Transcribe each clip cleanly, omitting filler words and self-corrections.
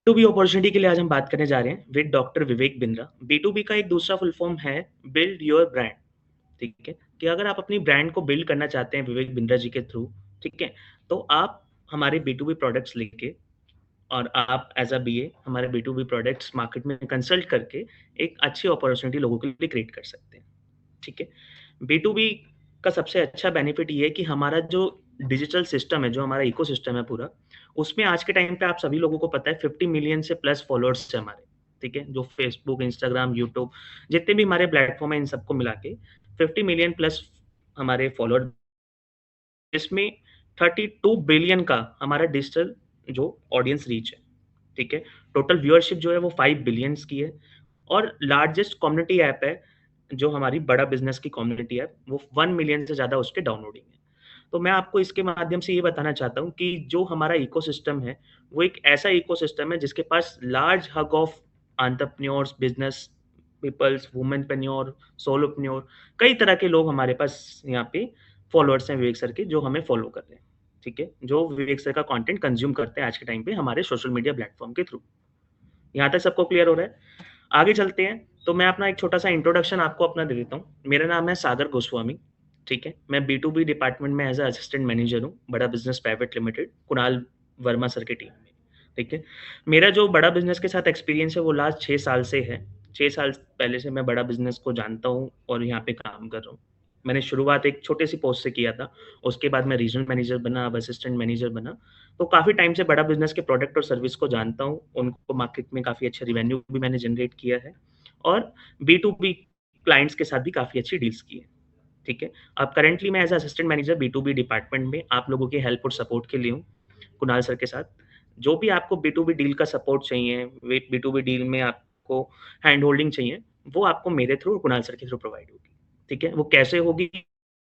B2B opportunity के लिए आज हम बात करने जा रहे हैं with doctor Vivek Bindra. B2B का एक दूसरा फुल फॉर्म है बिल्ड योर ब्रांड। ठीक है? कि अगर आप अपनी ब्रांड को बिल्ड करना चाहते हैं विवेक बिंद्रा जी के थ्रू, ठीक है? तो आप हमारे B2B प्रोडक्ट्स लेके और आप एज़ अ बीए हमारे B2B प्रोडक्ट्स मार्केट में कंसल्ट करके एक अच्छी अपॉर्चुनिटी लोगों के लिए क्रिएट कर सकते हैं। ठीक है? B2B का सबसे अच्छा बेनिफिट ये है कि हमारा जो डिजिटल सिस्टम है, जो हमारा इकोसिस्टम है पूरा, उसमें आज के टाइम पे आप सभी लोगों को पता है 50 मिलियन से प्लस फॉलोअर्स हैं हमारे, ठीक है? जो फेसबुक, इंस्टाग्राम, यूट्यूब जितने भी हमारे प्लेटफ़ॉर्म हैं इन सबको मिला के 50 मिलियन प्लस हमारे फॉलोअर, जिसमें 32 बिलियन का हमारा डिजिटल जो ऑडियंस रीच है, ठीक है? टोटल व्यूअरशिप जो है वो 5 बिलियंस की है और लार्जेस्ट कम्युनिटी ऐप है, जो हमारी बड़ा बिज़नेस की कम्युनिटी है, वो 1 मिलियन से ज़्यादा उसके डाउनलोडिंग है। तो मैं आपको इसके माध्यम से ये बताना चाहता हूँ कि जो हमारा इकोसिस्टम है, वो एक ऐसा इकोसिस्टम है जिसके पास large hub of entrepreneurs, business peoples, womenpreneur, solopreneur, कई तरह के लोग हमारे पास यहाँ पे फॉलोअर्स हैं विवेक सर के, जो हमें फॉलो कर रहे हैं, ठीक है? जो विवेक सर का कंटेंट कंज़्यूम करते हैं आज के टाइम पे हमारे सोशल मीडिया प्लेटफ़ॉर्म के थ्रू। यहाँ तक सबको क्लियर हो रहा है? आगे चलते हैं, तो मैं अपना एक छोटा-सा इंट्रोडक्शन आपको अपना दे देता हूँ। मेरा नाम है सागर गोस्वामी, ठीक है? मैं B2B डिपार्टमेंट में एज़ अ असिस्टेंट मैनेजर हूँ, बड़ा business private limited, Kunal Verma sir की टीम में, ठीक है? मेरा जो बड़ा बिज़नेस के साथ एक्सपीरियंस है, वो लास्ट 6 साल से है। 6 साल पहले से मैं बड़ा बिज़नेस को जानता हूँ और यहाँ पे काम कर रहा हूँ। मैंने शुरुआत एक छोटे-सी पोस्ट से किया था, उसके बाद मैं रीजनल मैनेजर बना, अब असिस्टेंट मैनेजर बना। तो काफ़ी टाइम से बड़ा बिज़नेस के प्रोडक्ट और सर्विस को जानता हूँ, उनको मार्केट में काफ़ी अच्छा रिवेन्यू भी मैंने जनरेट किया है और B2B क्लाइंट्स के साथ भी काफ़ी अच्छी डील्स की है, ठीक है? अब करंटली मैं as a assistant manager B2B department में आप लोगों की हेल्प और सपोर्ट के लिए हूँ, कुणाल सर के साथ। जो भी आपको B2B डील का सपोर्ट चाहिए, वे B2B डील में आपको हैंड होल्डिंग चाहिए, वो आपको मेरे थ्रू और कुणाल सर के थ्रू प्रोवाइड होगी, ठीक है? वो कैसे होगी?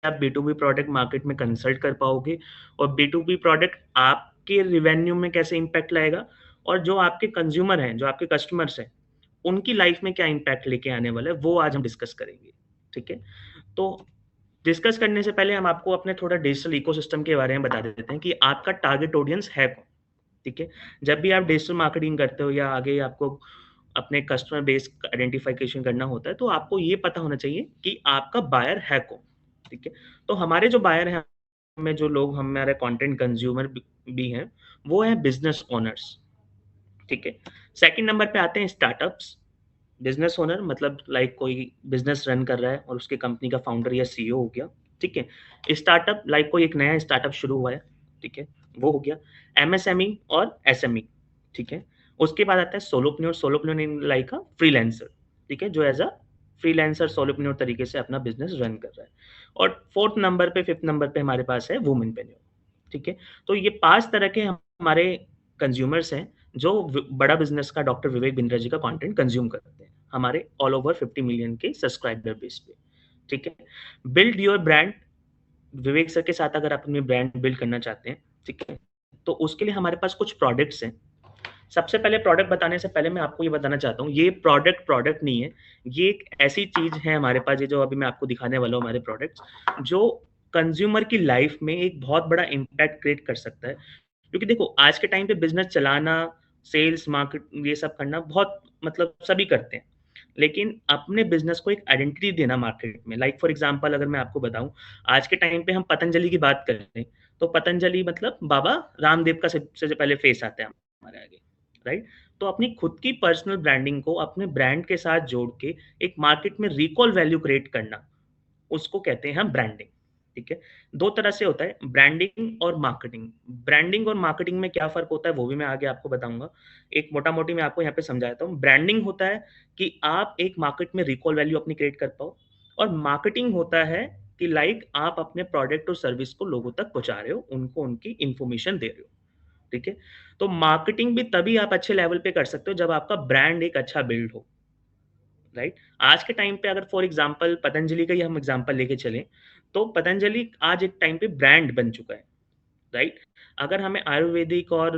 आप B2B प्रोडक्ट मार्केट में कंसल्ट कर पाओगे और B2B प्रोडक्ट आपके रिवेन्यू में कैसे इम्पैक्ट लाएगा और जो आपके कंज्यूमर हैं, जो आपके कस्टमर्स हैं, उनकी लाइफ में क्या इम्पैक्ट लेके आने वाला है, वो आज हम डिस्कस करेंगे, ठीक है? तो डिस्कस करने से पहले हम आपको अपने थोड़ा डिजिटल इकोसिस्टम के बारे में बता देते हैं कि आपका टारगेट ऑडियंस है कौन, ठीक है? जब भी आप डिजिटल मार्केटिंग करते हो या आगे आपको अपने कस्टमर बेस आइडेंटिफिकेशन करना होता है, तो आपको ये पता होना चाहिए कि आपका बायर है कौन, ठीक है? तो हमारे जो बायर हैं, में जो लोग हमारे कंटेंट कंज्यूमर भी हैं, वो हैं बिज़नेस ओनर्स, ठीक है? सेकंड नंबर पे आते हैं स्टार्टअप्स। बिज़नेस ओनर मतलब लाइक कोई बिज़नेस रन कर रहा है और उसकी कंपनी का फाउंडर या सीईओ हो गया, ठीक है? स्टार्टअप लाइक कोई एक नया स्टार्टअप शुरू हुआ है, ठीक है? वो हो गया। एमएसएमई और एसएमई, ठीक है? उसके बाद आता है सोलोप्reneur, सोलोप्reneur इन लाइक अ फ्रीलांसर, ठीक है? जो एज़ अ फ्रीलांसर सोलोप्reneur तरीके से अपना बिज़नेस रन कर रहा है। और 4th नंबर पे 5th नंबर पे हमारे पास है वुमेनप्रेन्योर, ठीक है? तो ये 5 तरह के हमारे कंज्यूमर्स हैं, जो बड़ा बिज़नेस का डॉक्टर विवेक बिंद्रा जी का कंटेंट कंज़्यूम करते हैं, हमारे ऑल ओवर 50 मिलियन के सब्सक्राइबर बेस पे, ठीक है? Build your brand, Vivek sir के साथ अगर आप अपनी ब्रांड बिल्ड करना चाहते हैं, ठीक है? तो उसके लिए हमारे पास कुछ प्रोडक्ट्स हैं। सबसे पहले प्रोडक्ट बताने से पहले मैं आपको ये बताना चाहता हूँ, ये प्रोडक्ट नहीं है, ये एक ऐसी चीज़ है हमारे पास, ये जो अभी मैं आपको दिखाने वाला हूँ हमारे प्रोडक्ट्स, जो कंज़्यूमर की लाइफ़ में एक बहुत बड़ा इम्पैक्ट क्रिएट कर सकता है। क्योंकि देखो आज के टाइम पे बिज़नेस चलाना, सेल्स, मार्केट ये सब करना बहुत मतलब सभी करते हैं। लेकिन अपने बिज़नेस को एक आइडेंटिटी देना मार्केट में, लाइक फॉर एग्ज़ाम्पल अगर मैं आपको बताऊँ, आज के टाइम पे हम पतंजलि की बात करें, तो पतंजलि मतलब बाबा रामदेव का सबसे जो पहले फेस आता है हमारे आगे, राइट? तो अपनी खुद की पर्सनल ब्रांडिंग को अपने ब्रांड के साथ जोड़ के एक मार्केट में रिकॉल वैल्यू क्रिएट करना, उसको कहते हैं हम ब्रांडिंग, ठीक है? 2 तरह से होता है ब्रांडिंग और मार्केटिंग। ब्रांडिंग और मार्केटिंग में क्या फ़र्क होता है, वो भी मैं आगे आपको बताऊँगा। एक मोटा-मोटी मैं आपको यहाँ पे समझा देता हूँ। ब्रांडिंग होता है कि आप एक मार्केट में रिकॉल वैल्यू अपनी क्रिएट कर पाओ और मार्केटिंग होता है कि लाइक आप अपने प्रोडक्ट और सर्विस को लोगों तक पहुँचा रहे हो, उनको उनकी इन्फॉर्मेशन दे रहे हो, ठीक है? तो मार्केटिंग भी तभी आप अच्छे लेवल पे कर सकते हो जब आपका ब्रांड एक अच्छा बिल्ड हो। राइट? आज के टाइम पे अगर फॉर एग्ज़ाम्पल पतंजलि का ही हम एग्ज़ाम्पल लेके चलें, तो पतंजलि आज एक टाइम पे ब्रांड बन चुका है, राइट? अगर हमें आयुर्वेदिक और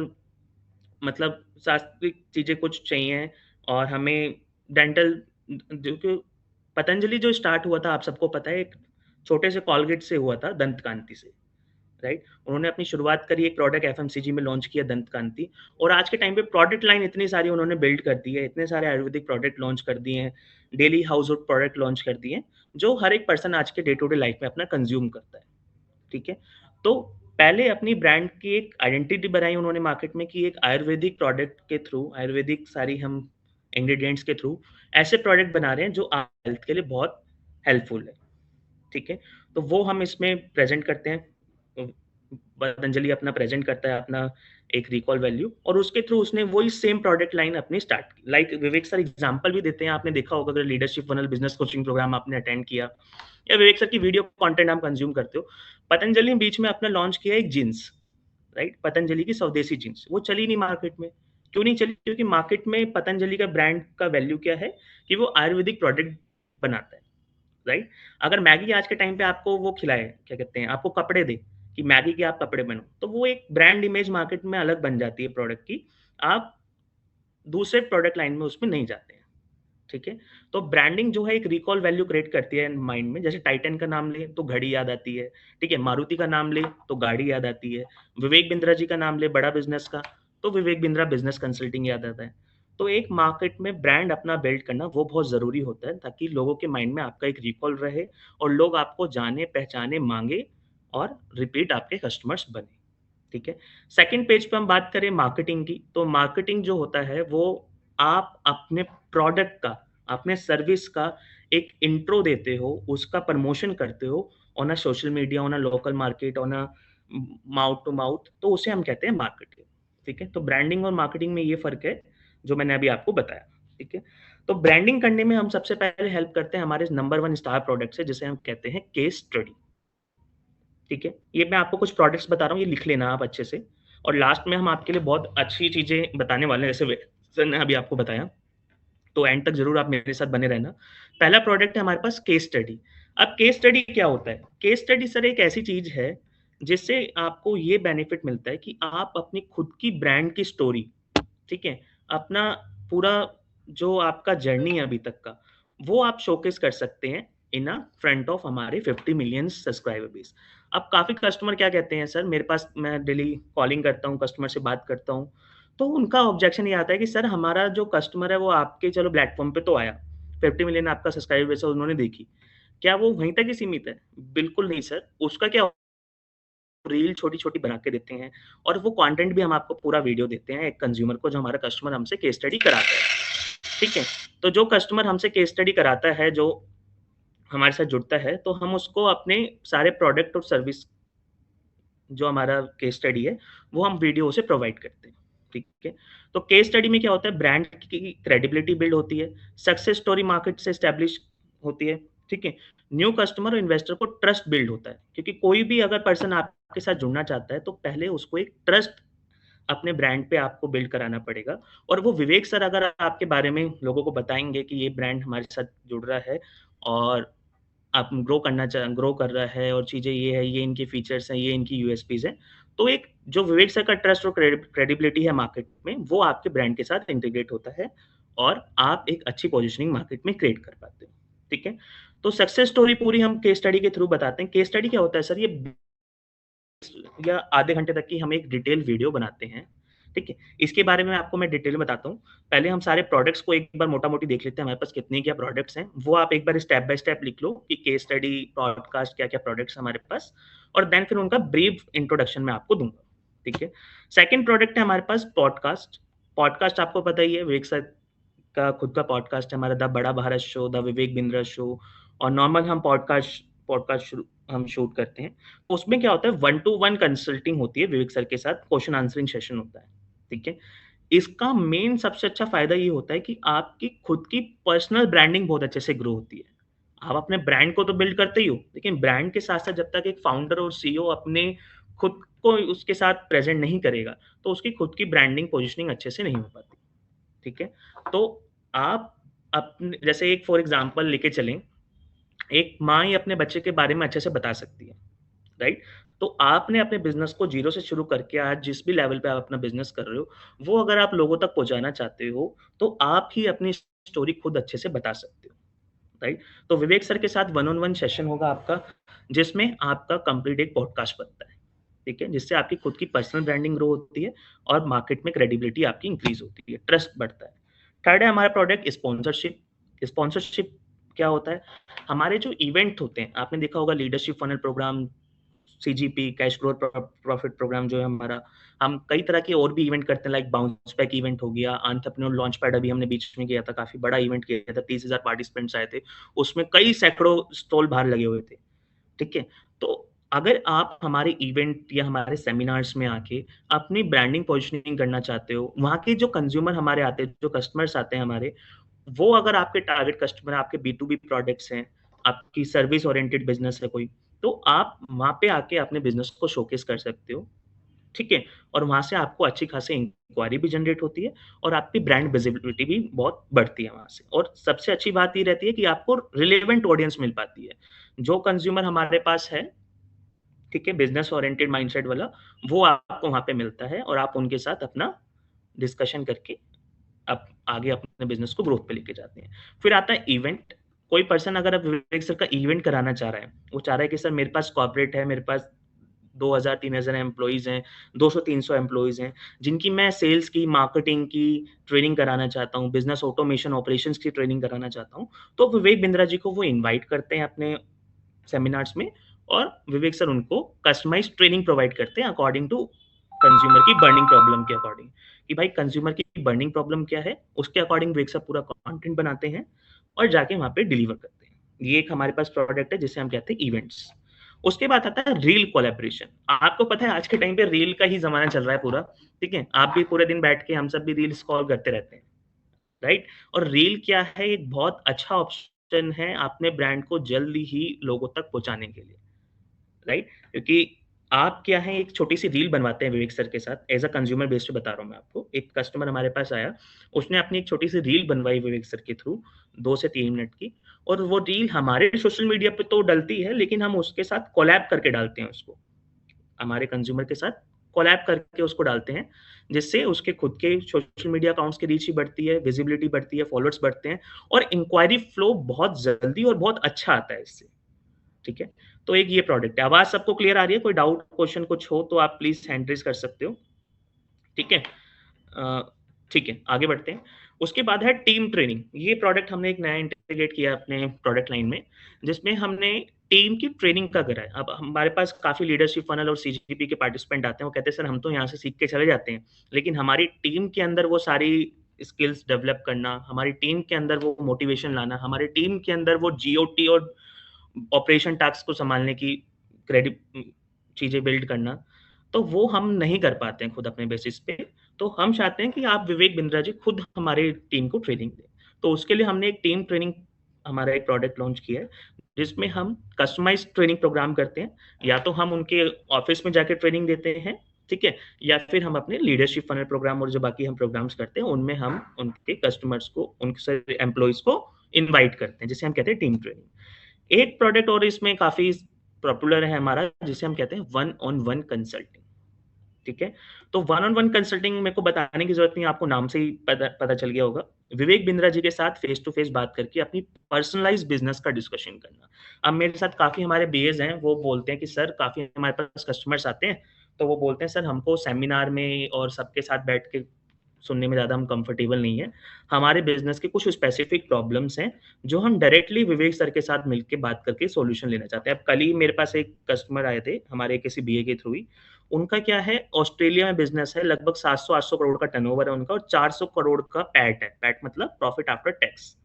मतलब शास्त्रीय चीज़ें कुछ चाहिए और हमें डेंटल जो कि पतंजलि जो स्टार्ट हुआ था आप सबको पता है, एक छोटे से कोलगेट से हुआ था, दंत कांति से, राइट? उन्होंने अपनी शुरुआत करी, एक प्रोडक्ट एफएमसीजी में लॉन्च किया दंत कांति, और आज के टाइम पे प्रोडक्ट लाइन इतनी सारी उन्होंने बिल्ड कर दी है, इतने सारे आयुर्वेदिक प्रोडक्ट लॉन्च कर दिए हैं, daily house hold product launch कर दिए हैं, जो हर एक पर्सन आज के डे टू डे लाइफ में अपना कंज्यूम करता है, ठीक है? तो पहले अपनी ब्रांड की एक आइडेंटिटी बनाई उन्होंने मार्केट में कि एक आयुर्वेदिक प्रोडक्ट के थ्रू, आयुर्वेदिक सारी हम इंग्रीडिएंट्स के थ्रू ऐसे प्रोडक्ट बना रहे हैं जो हेल्थ के लिए बहुत हेल्पफुल है, ठीक है? तो वो हम इसमें प्रेज़ेंट करते हैं। पतंजलि अपना प्रेज़ेंट करता है अपना एक रिकॉल वैल्यू, और उसके थ्रू उसने वही सेम प्रोडक्ट लाइन अपनी स्टार्ट की। लाइक विवेक सर एग्ज़ाम्पल भी देते हैं, आपने देखा होगा अगर leadership funnel business coaching program आपने अटेंड किया या विवेक सर की वीडियो कंटेंट आप कंज़्यूम करते हो। पतंजलि ने बीच में अपना लॉन्च किया एक जीन्स, राइट? पतंजलि की स्वदेशी जीन्स, वो चली नहीं मार्केट में। क्यों नहीं चली? क्योंकि मार्केट में पतंजलि का ब्रांड का वैल्यू क्या है कि वो आयुर्वेदिक प्रोडक्ट बनाता है। राइट? अगर मैगी आज के टाइम पे आपको वो खिलाए, क्या कहते हैं, आपको कपड़े दे कि मैगी के आप कपड़े पहनो, तो वो एक ब्रांड इमेज मार्केट में अलग बन जाती है प्रोडक्ट की। आप दूसरे प्रोडक्ट लाइन में उसमें नहीं जाते हैं, ठीक है? तो ब्रांडिंग जो है एक रिकॉल वैल्यू क्रिएट करती है माइंड में। जैसे टाइटन का नाम ले तो घड़ी याद आती है, ठीक है? मारुति का नाम ले तो गाड़ी याद आती है। विवेक बिंद्रा जी का नाम ले बड़ा बिज़नेस का, तो विवेक बिंद्रा बिज़नेस कंसल्टिंग याद आता है। तो एक मार्केट में ब्रांड अपना बिल्ड करना वो बहुत ज़रूरी होता है, ताकि लोगों के माइंड में आपका एक रिकॉल रहे और लोग आपको जाने, पहचाने, माँगे और रिपीट आपके कस्टमर्स बने, ठीक है? सेकंड पेज पे हम बात करें मार्केटिंग की, तो मार्केटिंग जो होता है वो आप अपने प्रोडक्ट का, अपने सर्विस का एक इंट्रो देते हो, उसका प्रमोशन करते हो on a social media, on a local market, on a mouth to mouth, तो उसे हम कहते हैं मार्केटिंग, ठीक है? तो ब्रांडिंग और मार्केटिंग में ये फ़र्क है, जो मैंने अभी आपको बताया, ठीक है? तो ब्रांडिंग करने में हम सबसे पहले हेल्प करते हैं हमारे नंबर 1 स्टार प्रोडक्ट से, जिसे हम कहते हैं केस स्टडी, ठीक है? ये मैं आपको कुछ प्रोडक्ट्स बता रहा हूँ, ये लिख लेना आप अच्छे से, और लास्ट में हम आपके लिए बहुत अच्छी चीज़ें बताने वाले हैं, जैसे सर ने अभी आपको बताया, तो एंड तक ज़रूर आप मेरे साथ बने रहना। पहला प्रोडक्ट है हमारे पास केस स्टडी। अब केस स्टडी क्या होता है? केस स्टडी सर एक ऐसी चीज़ है, जिससे आपको ये बेनिफिट मिलता है कि आप अपनी खुद की ब्रांड की स्टोरी, ठीक है? अपना पूरा जो आपका जर्नी है अभी तक का, वो आप शोकेस कर सकते हैं इन अ फ्रंट ऑफ हमारे 50 मिलियन सब्सक्राइबर बेस। अब काफ़ी कस्टमर क्या कहते हैं, सर मेरे पास, मैं डेली कॉलिंग करता हूँ, कस्टमर से बात करता हूँ, तो उनका ऑब्जेक्शन ये आता है कि सर हमारा जो कस्टमर है वो आपके चलो प्लेटफ़ॉर्म पे तो आया, 50 मिलियन आपका सब्सक्राइबर बेस है उन्होंने देखी। क्या वो वहीं तक ही सीमित है? बिल्कुल नहीं सर, उसका क्या, रील छोटी-छोटी बना के देते हैं, और वो कंटेंट भी हम आपको पूरा वीडियो देते हैं एक कंज्यूमर को, जो हमारा कस्टमर हमसे केस स्टडी कराता है, ठीक है? तो जो कस्टमर हमसे केस स्टडी कराता है, जो हमारे साथ जुड़ता है, तो हम उसको अपने सारे प्रोडक्ट और सर्विस, जो हमारा केस स्टडी है, वो हम वीडियो उसे प्रोवाइड करते हैं, ठीक है? तो केस स्टडी में क्या होता है, ब्रांड की क्रेडिबिलिटी बिल्ड होती है, सक्सेस स्टोरी मार्केट से एस्टेब्लिश होती है, ठीक है? न्यू कस्टमर और इन्वेस्टर को ट्रस्ट बिल्ड होता है, क्योंकि कोई भी अगर पर्सन आपके साथ जुड़ना चाहता है, तो पहले उसको एक ट्रस्ट अपने ब्रांड पे आपको बिल्ड कराना पड़ेगा, और वो विवेक सर अगर आपके बारे में लोगों को बताएँगे कि ये ब्रांड हमारे साथ जुड़ रहा है और आप ग्रो कर रहा है, और चीज़ें ये है, ये इनके फीचर्स हैं, ये इनकी यूएसपीज़ हैं। तो एक जो विवेक सर का ट्रस्ट और क्रेडिबिलिटी है मार्केट में, वो आपके ब्रांड के साथ इंटीग्रेट होता है, और आप एक अच्छी पोजीशनिंग मार्केट में क्रिएट कर पाते हो, ठीक है? तो सक्सेस स्टोरी पूरी हम केस स्टडी के थ्रू बताते हैं। केस स्टडी क्या होता है सर, ये या आधे घंटे तक की हम एक डिटेल वीडियो बनाते हैं, ठीक है? इसके बारे में आपको मैं डिटेल में बताता हूँ। पहले हम सारे प्रोडक्ट्स को एक बार मोटा-मोटी देख लेते हैं, हमारे पास कितने क्या प्रोडक्ट्स हैं। वो आप एक बार स्टेप बाय स्टेप लिख लो कि केस स्टडी, पॉडकास्ट क्या-क्या प्रोडक्ट्स हैं हमारे पास, और देन फिर उनका ब्रीफ इंट्रोडक्शन मैं आपको दूँगा, ठीक है? सेकंड प्रोडक्ट है हमारे पास पॉडकास्ट। पॉडकास्ट आपको पता ही है, विवेक सर का खुद का पॉडकास्ट है हमारा, द बड़ा Bharat show, the Vivek Bindra show, और नॉर्मल हम पॉडकास्ट पॉडकास्ट शुरू हम शूट करते हैं। तो उसमें क्या होता है, 1 टू 1 कंसल्टिंग होती है विवेक सर के साथ, क्वेश्चन आंसरिंग सेशन होता है, ठीक है? इसका मेन सबसे अच्छा फ़ायदा ये होता है कि आपकी खुद की पर्सनल ब्रांडिंग बहुत अच्छे से ग्रो होती है। आप अपने ब्रांड को तो बिल्ड करते ही हो, लेकिन ब्रांड के साथ-साथ जब तक एक फाउंडर और सीईओ अपने खुद को उसके साथ प्रेज़ेंट नहीं करेगा, तो उसकी खुद की ब्रांडिंग पोज़ीशनिंग अच्छे से नहीं हो पाती, ठीक है? तो आप अपने जैसे एक फॉर एग्ज़ाम्पल लेके चलें, एक माँ ही अपने बच्चे के बारे में अच्छे से बता सकती है, राइट? तो आपने अपने बिज़नेस को ज़ीरो से शुरू करके आज जिस भी लेवल पे आप अपना बिज़नेस कर रहे हो, वो अगर आप लोगों तक पहुँचाना चाहते हो, तो आप ही अपनी स्टोरी खुद अच्छे से बता सकते हो, राइट? तो विवेक सर के साथ वन ऑन वन सेशन होगा आपका, जिसमें आपका कंप्लीट एक पॉडकास्ट बनता है। ठीक है? जिससे आपकी खुद की पर्सनल ब्रांडिंग ग्रो होती है और मार्केट में क्रेडिबिलिटी आपकी इंक्रीज़ होती है, ट्रस्ट बढ़ता है। थर्ड है हमारा प्रोडक्ट स्पॉन्सरशिप। स्पॉन्सरशिप क्या होता है? हमारे जो इवेंट होते हैं, आपने देखा होगा leadership funnel program, CGP, cash growth profit program जो है हमारा, हम कई तरह के और भी इवेंट करते हैं, लाइक बाउंस बैक इवेंट हो गया, एंटरप्रेन्योर लॉन्च पैड अभी हमने बीच में किया था, काफ़ी बड़ा इवेंट किया था, 30,000 पार्टिसिपेंट्स आए थे, उसमें कई सैकड़ों स्टॉल बाहर लगे हुए थे, ठीक है? तो अगर आप हमारे इवेंट या हमारे सेमिनार्स में आके अपनी ब्रांडिंग पोजिशनिंग करना चाहते हो, वहाँ के जो कंज्यूमर हमारे आते हैं, जो कस्टमर्स आते हैं हमारे, वो अगर आपके टारगेट कस्टमर, आपके बी2बी प्रोडक्ट्स हैं, आपकी सर्विस ओरिएंटेड बिज़नेस है कोई, तो आप वहाँ पे आके अपने बिज़नेस को शोकेस कर सकते हो, ठीक है? और वहाँ से आपको अच्छी खासी इंक्वायरी भी जनरेट होती है और आपकी ब्रांड विजिबिलिटी भी बहुत बढ़ती है वहाँ से। और सबसे अच्छी बात ये रहती है कि आपको रिलेवेंट ऑडियंस मिल पाती है। जो कंज्यूमर हमारे पास है, ठीक है, बिज़नेस ओरिएंटेड माइंडसेट वाला, वो आपको वहाँ पे मिलता है और आप उनके साथ अपना डिस्कशन करके आप आगे अपने बिज़नेस को ग्रोथ पे लेके जाते हैं। फिर आता है इवेंट। कोई पर्सन अगर अब विवेक सर का इवेंट कराना चाह रहा है, वो चाह रहा है कि सर मेरे पास कॉर्पोरेट है, मेरे पास 2000-3000 एम्प्लॉइज़ हैं, 200-300 एम्प्लॉइज़ हैं, जिनकी मैं सेल्स की, मार्केटिंग की ट्रेनिंग कराना चाहता हूँ, बिज़नेस ऑटोमेशन, ऑपरेशंस की ट्रेनिंग कराना चाहता हूँ। तो विवेक बिंद्रा जी को वो इनवाइट करते हैं अपने सेमिनार्स में और विवेक सर उनको कस्टमाइज़्ड ट्रेनिंग प्रोवाइड करते हैं अकॉर्डिंग टू कंज्यूमर की बर्निंग प्रॉब्लम के अकॉर्डिंग, कि भाई कंज्यूमर की बर्निंग प्रॉब्लम क्या है, उसके अकॉर्डिंग विवेक सर पूरा कंटेंट बनाते हैं और जाके वहाँ पे डिलीवर करते हैं। ये एक हमारे पास प्रोडक्ट है जिसे हम कहते हैं इवेंट्स। उसके बाद आता है रील कोलैबोरेशन। आपको पता है आज के टाइम पे रील का ही ज़माना चल रहा है पूरा, ठीक है? आप भी पूरे दिन बैठ के हम सब भी रील स्क्रॉल करते रहते हैं, राइट? और रील क्या है, एक बहुत अच्छा ऑप्शन है अपने ब्रांड को जल्दी ही लोगों तक पहुँचाने के लिए। राइट? क्योंकि आप क्या है, एक छोटी-सी रील बनवाते हैं विवेक सर के साथ, एज़ अ कंज्यूमर बेस पे बता रहा हूँ मैं आपको। एक कस्टमर हमारे पास आया, उसने अपनी एक छोटी-सी रील बनवाई विवेक सर के थ्रू, 2 से 3 मिनट की, और वो रील हमारे सोशल मीडिया पे तो डलती है, लेकिन हम उसके साथ कोलैब करके डालते हैं उसको। हमारे कंज्यूमर के साथ कोलैब करके उसको डालते हैं, जिससे उसके खुद के सोशल मीडिया अकाउंट्स की रीच भी बढ़ती है, विजिबिलिटी बढ़ती है, फॉलोअर्स बढ़ते हैं और इंक्वायरी फ्लो बहुत जल्दी और बहुत अच्छा आता है इससे। ठीक है? तो एक ये प्रोडक्ट है। आवाज़ सबको क्लियर आ रही है? कोई डाउट, क्वेश्चन कुछ हो तो आप प्लीज़ हैंड रेज़ कर सकते हो। ठीक है? अ, ठीक है, आगे बढ़ते हैं। उसके बाद है टीम ट्रेनिंग। ये प्रोडक्ट हमने एक नया इंटीग्रेट किया अपने प्रोडक्ट लाइन में, जिसमें हमने टीम की ट्रेनिंग का करा है। अब हमारे पास काफ़ी लीडरशिप फनल और सीजीपी के पार्टिसिपेंट आते हैं, वो कहते हैं सर हम तो यहाँ से सीख के चले जाते हैं, लेकिन हमारी टीम के अंदर वो सारी स्किल्स डेवलप करना, हमारी टीम के अंदर वो मोटिवेशन लाना, हमारी टीम के अंदर वो जीओटी और ऑपरेशन टास्क को सँभालने की चीज़ें बिल्ड करना, तो वो हम नहीं कर पाते हैं खुद अपने बेसिस पे। तो हम चाहते हैं कि आप विवेक बिंद्रा जी खुद हमारी टीम को ट्रेनिंग दें। तो उसके लिए हमने एक टीम ट्रेनिंग, हमारा एक प्रोडक्ट लॉन्च किया है, जिसमें हम कस्टमाइज़्ड ट्रेनिंग प्रोग्राम करते हैं। या तो हम उनके ऑफ़िस में जाके ट्रेनिंग देते हैं, ठीक है? या फिर हम अपने लीडरशिप फनल प्रोग्राम और जो बाकी हम प्रोग्राम्स करते हैं, उनमें हम उनके कस्टमर्स को, उनसे एम्प्लॉइज़ को इनवाइट करते हैं, जिसे हम कहते हैं टीम ट्रेनिंग। एक प्रोडक्ट और इसमें काफ़ी पॉपुलर है हमारा, जिसे हम कहते हैं वन ऑन वन कंसल्टिंग, ठीक है? तो वन ऑन वन कंसल्टिंग मेरे को बताने की ज़रूरत नहीं है, आपको नाम से ही पता पता चल गया होगा। विवेक बिंद्रा जी के साथ फेस टू फेस बात करके अपनी पर्सनलाइज़्ड बिज़नेस का डिस्कशन करना। अब मेरे साथ काफ़ी हमारे बीएज़ हैं, वो बोलते हैं कि सर काफ़ी हमारे पास कस्टमर्स आते हैं, तो वो बोलते हैं सर हमको सेमिनार में और सबके साथ बैठ के सुनने में ज़्यादा हम कंफर्टेबल नहीं हैं। हमारे बिज़नेस के कुछ स्पेसिफिक प्रॉब्लम्स हैं, जो हम डायरेक्टली विवेक सर के साथ मिलके बात करके सॉल्यूशन लेना चाहते हैं। अब कल ही मेरे पास एक कस्टमर आए थे, हमारे किसी बीए के थ्रू ही। उनका क्या है, ऑस्ट्रेलिया में बिज़नेस है, लगभग 700-800 करोड़ का टर्नओवर है उनका और 400 करोड़ का पैट है। पैट मतलब प्रॉफिट आफ्टर टैक्स,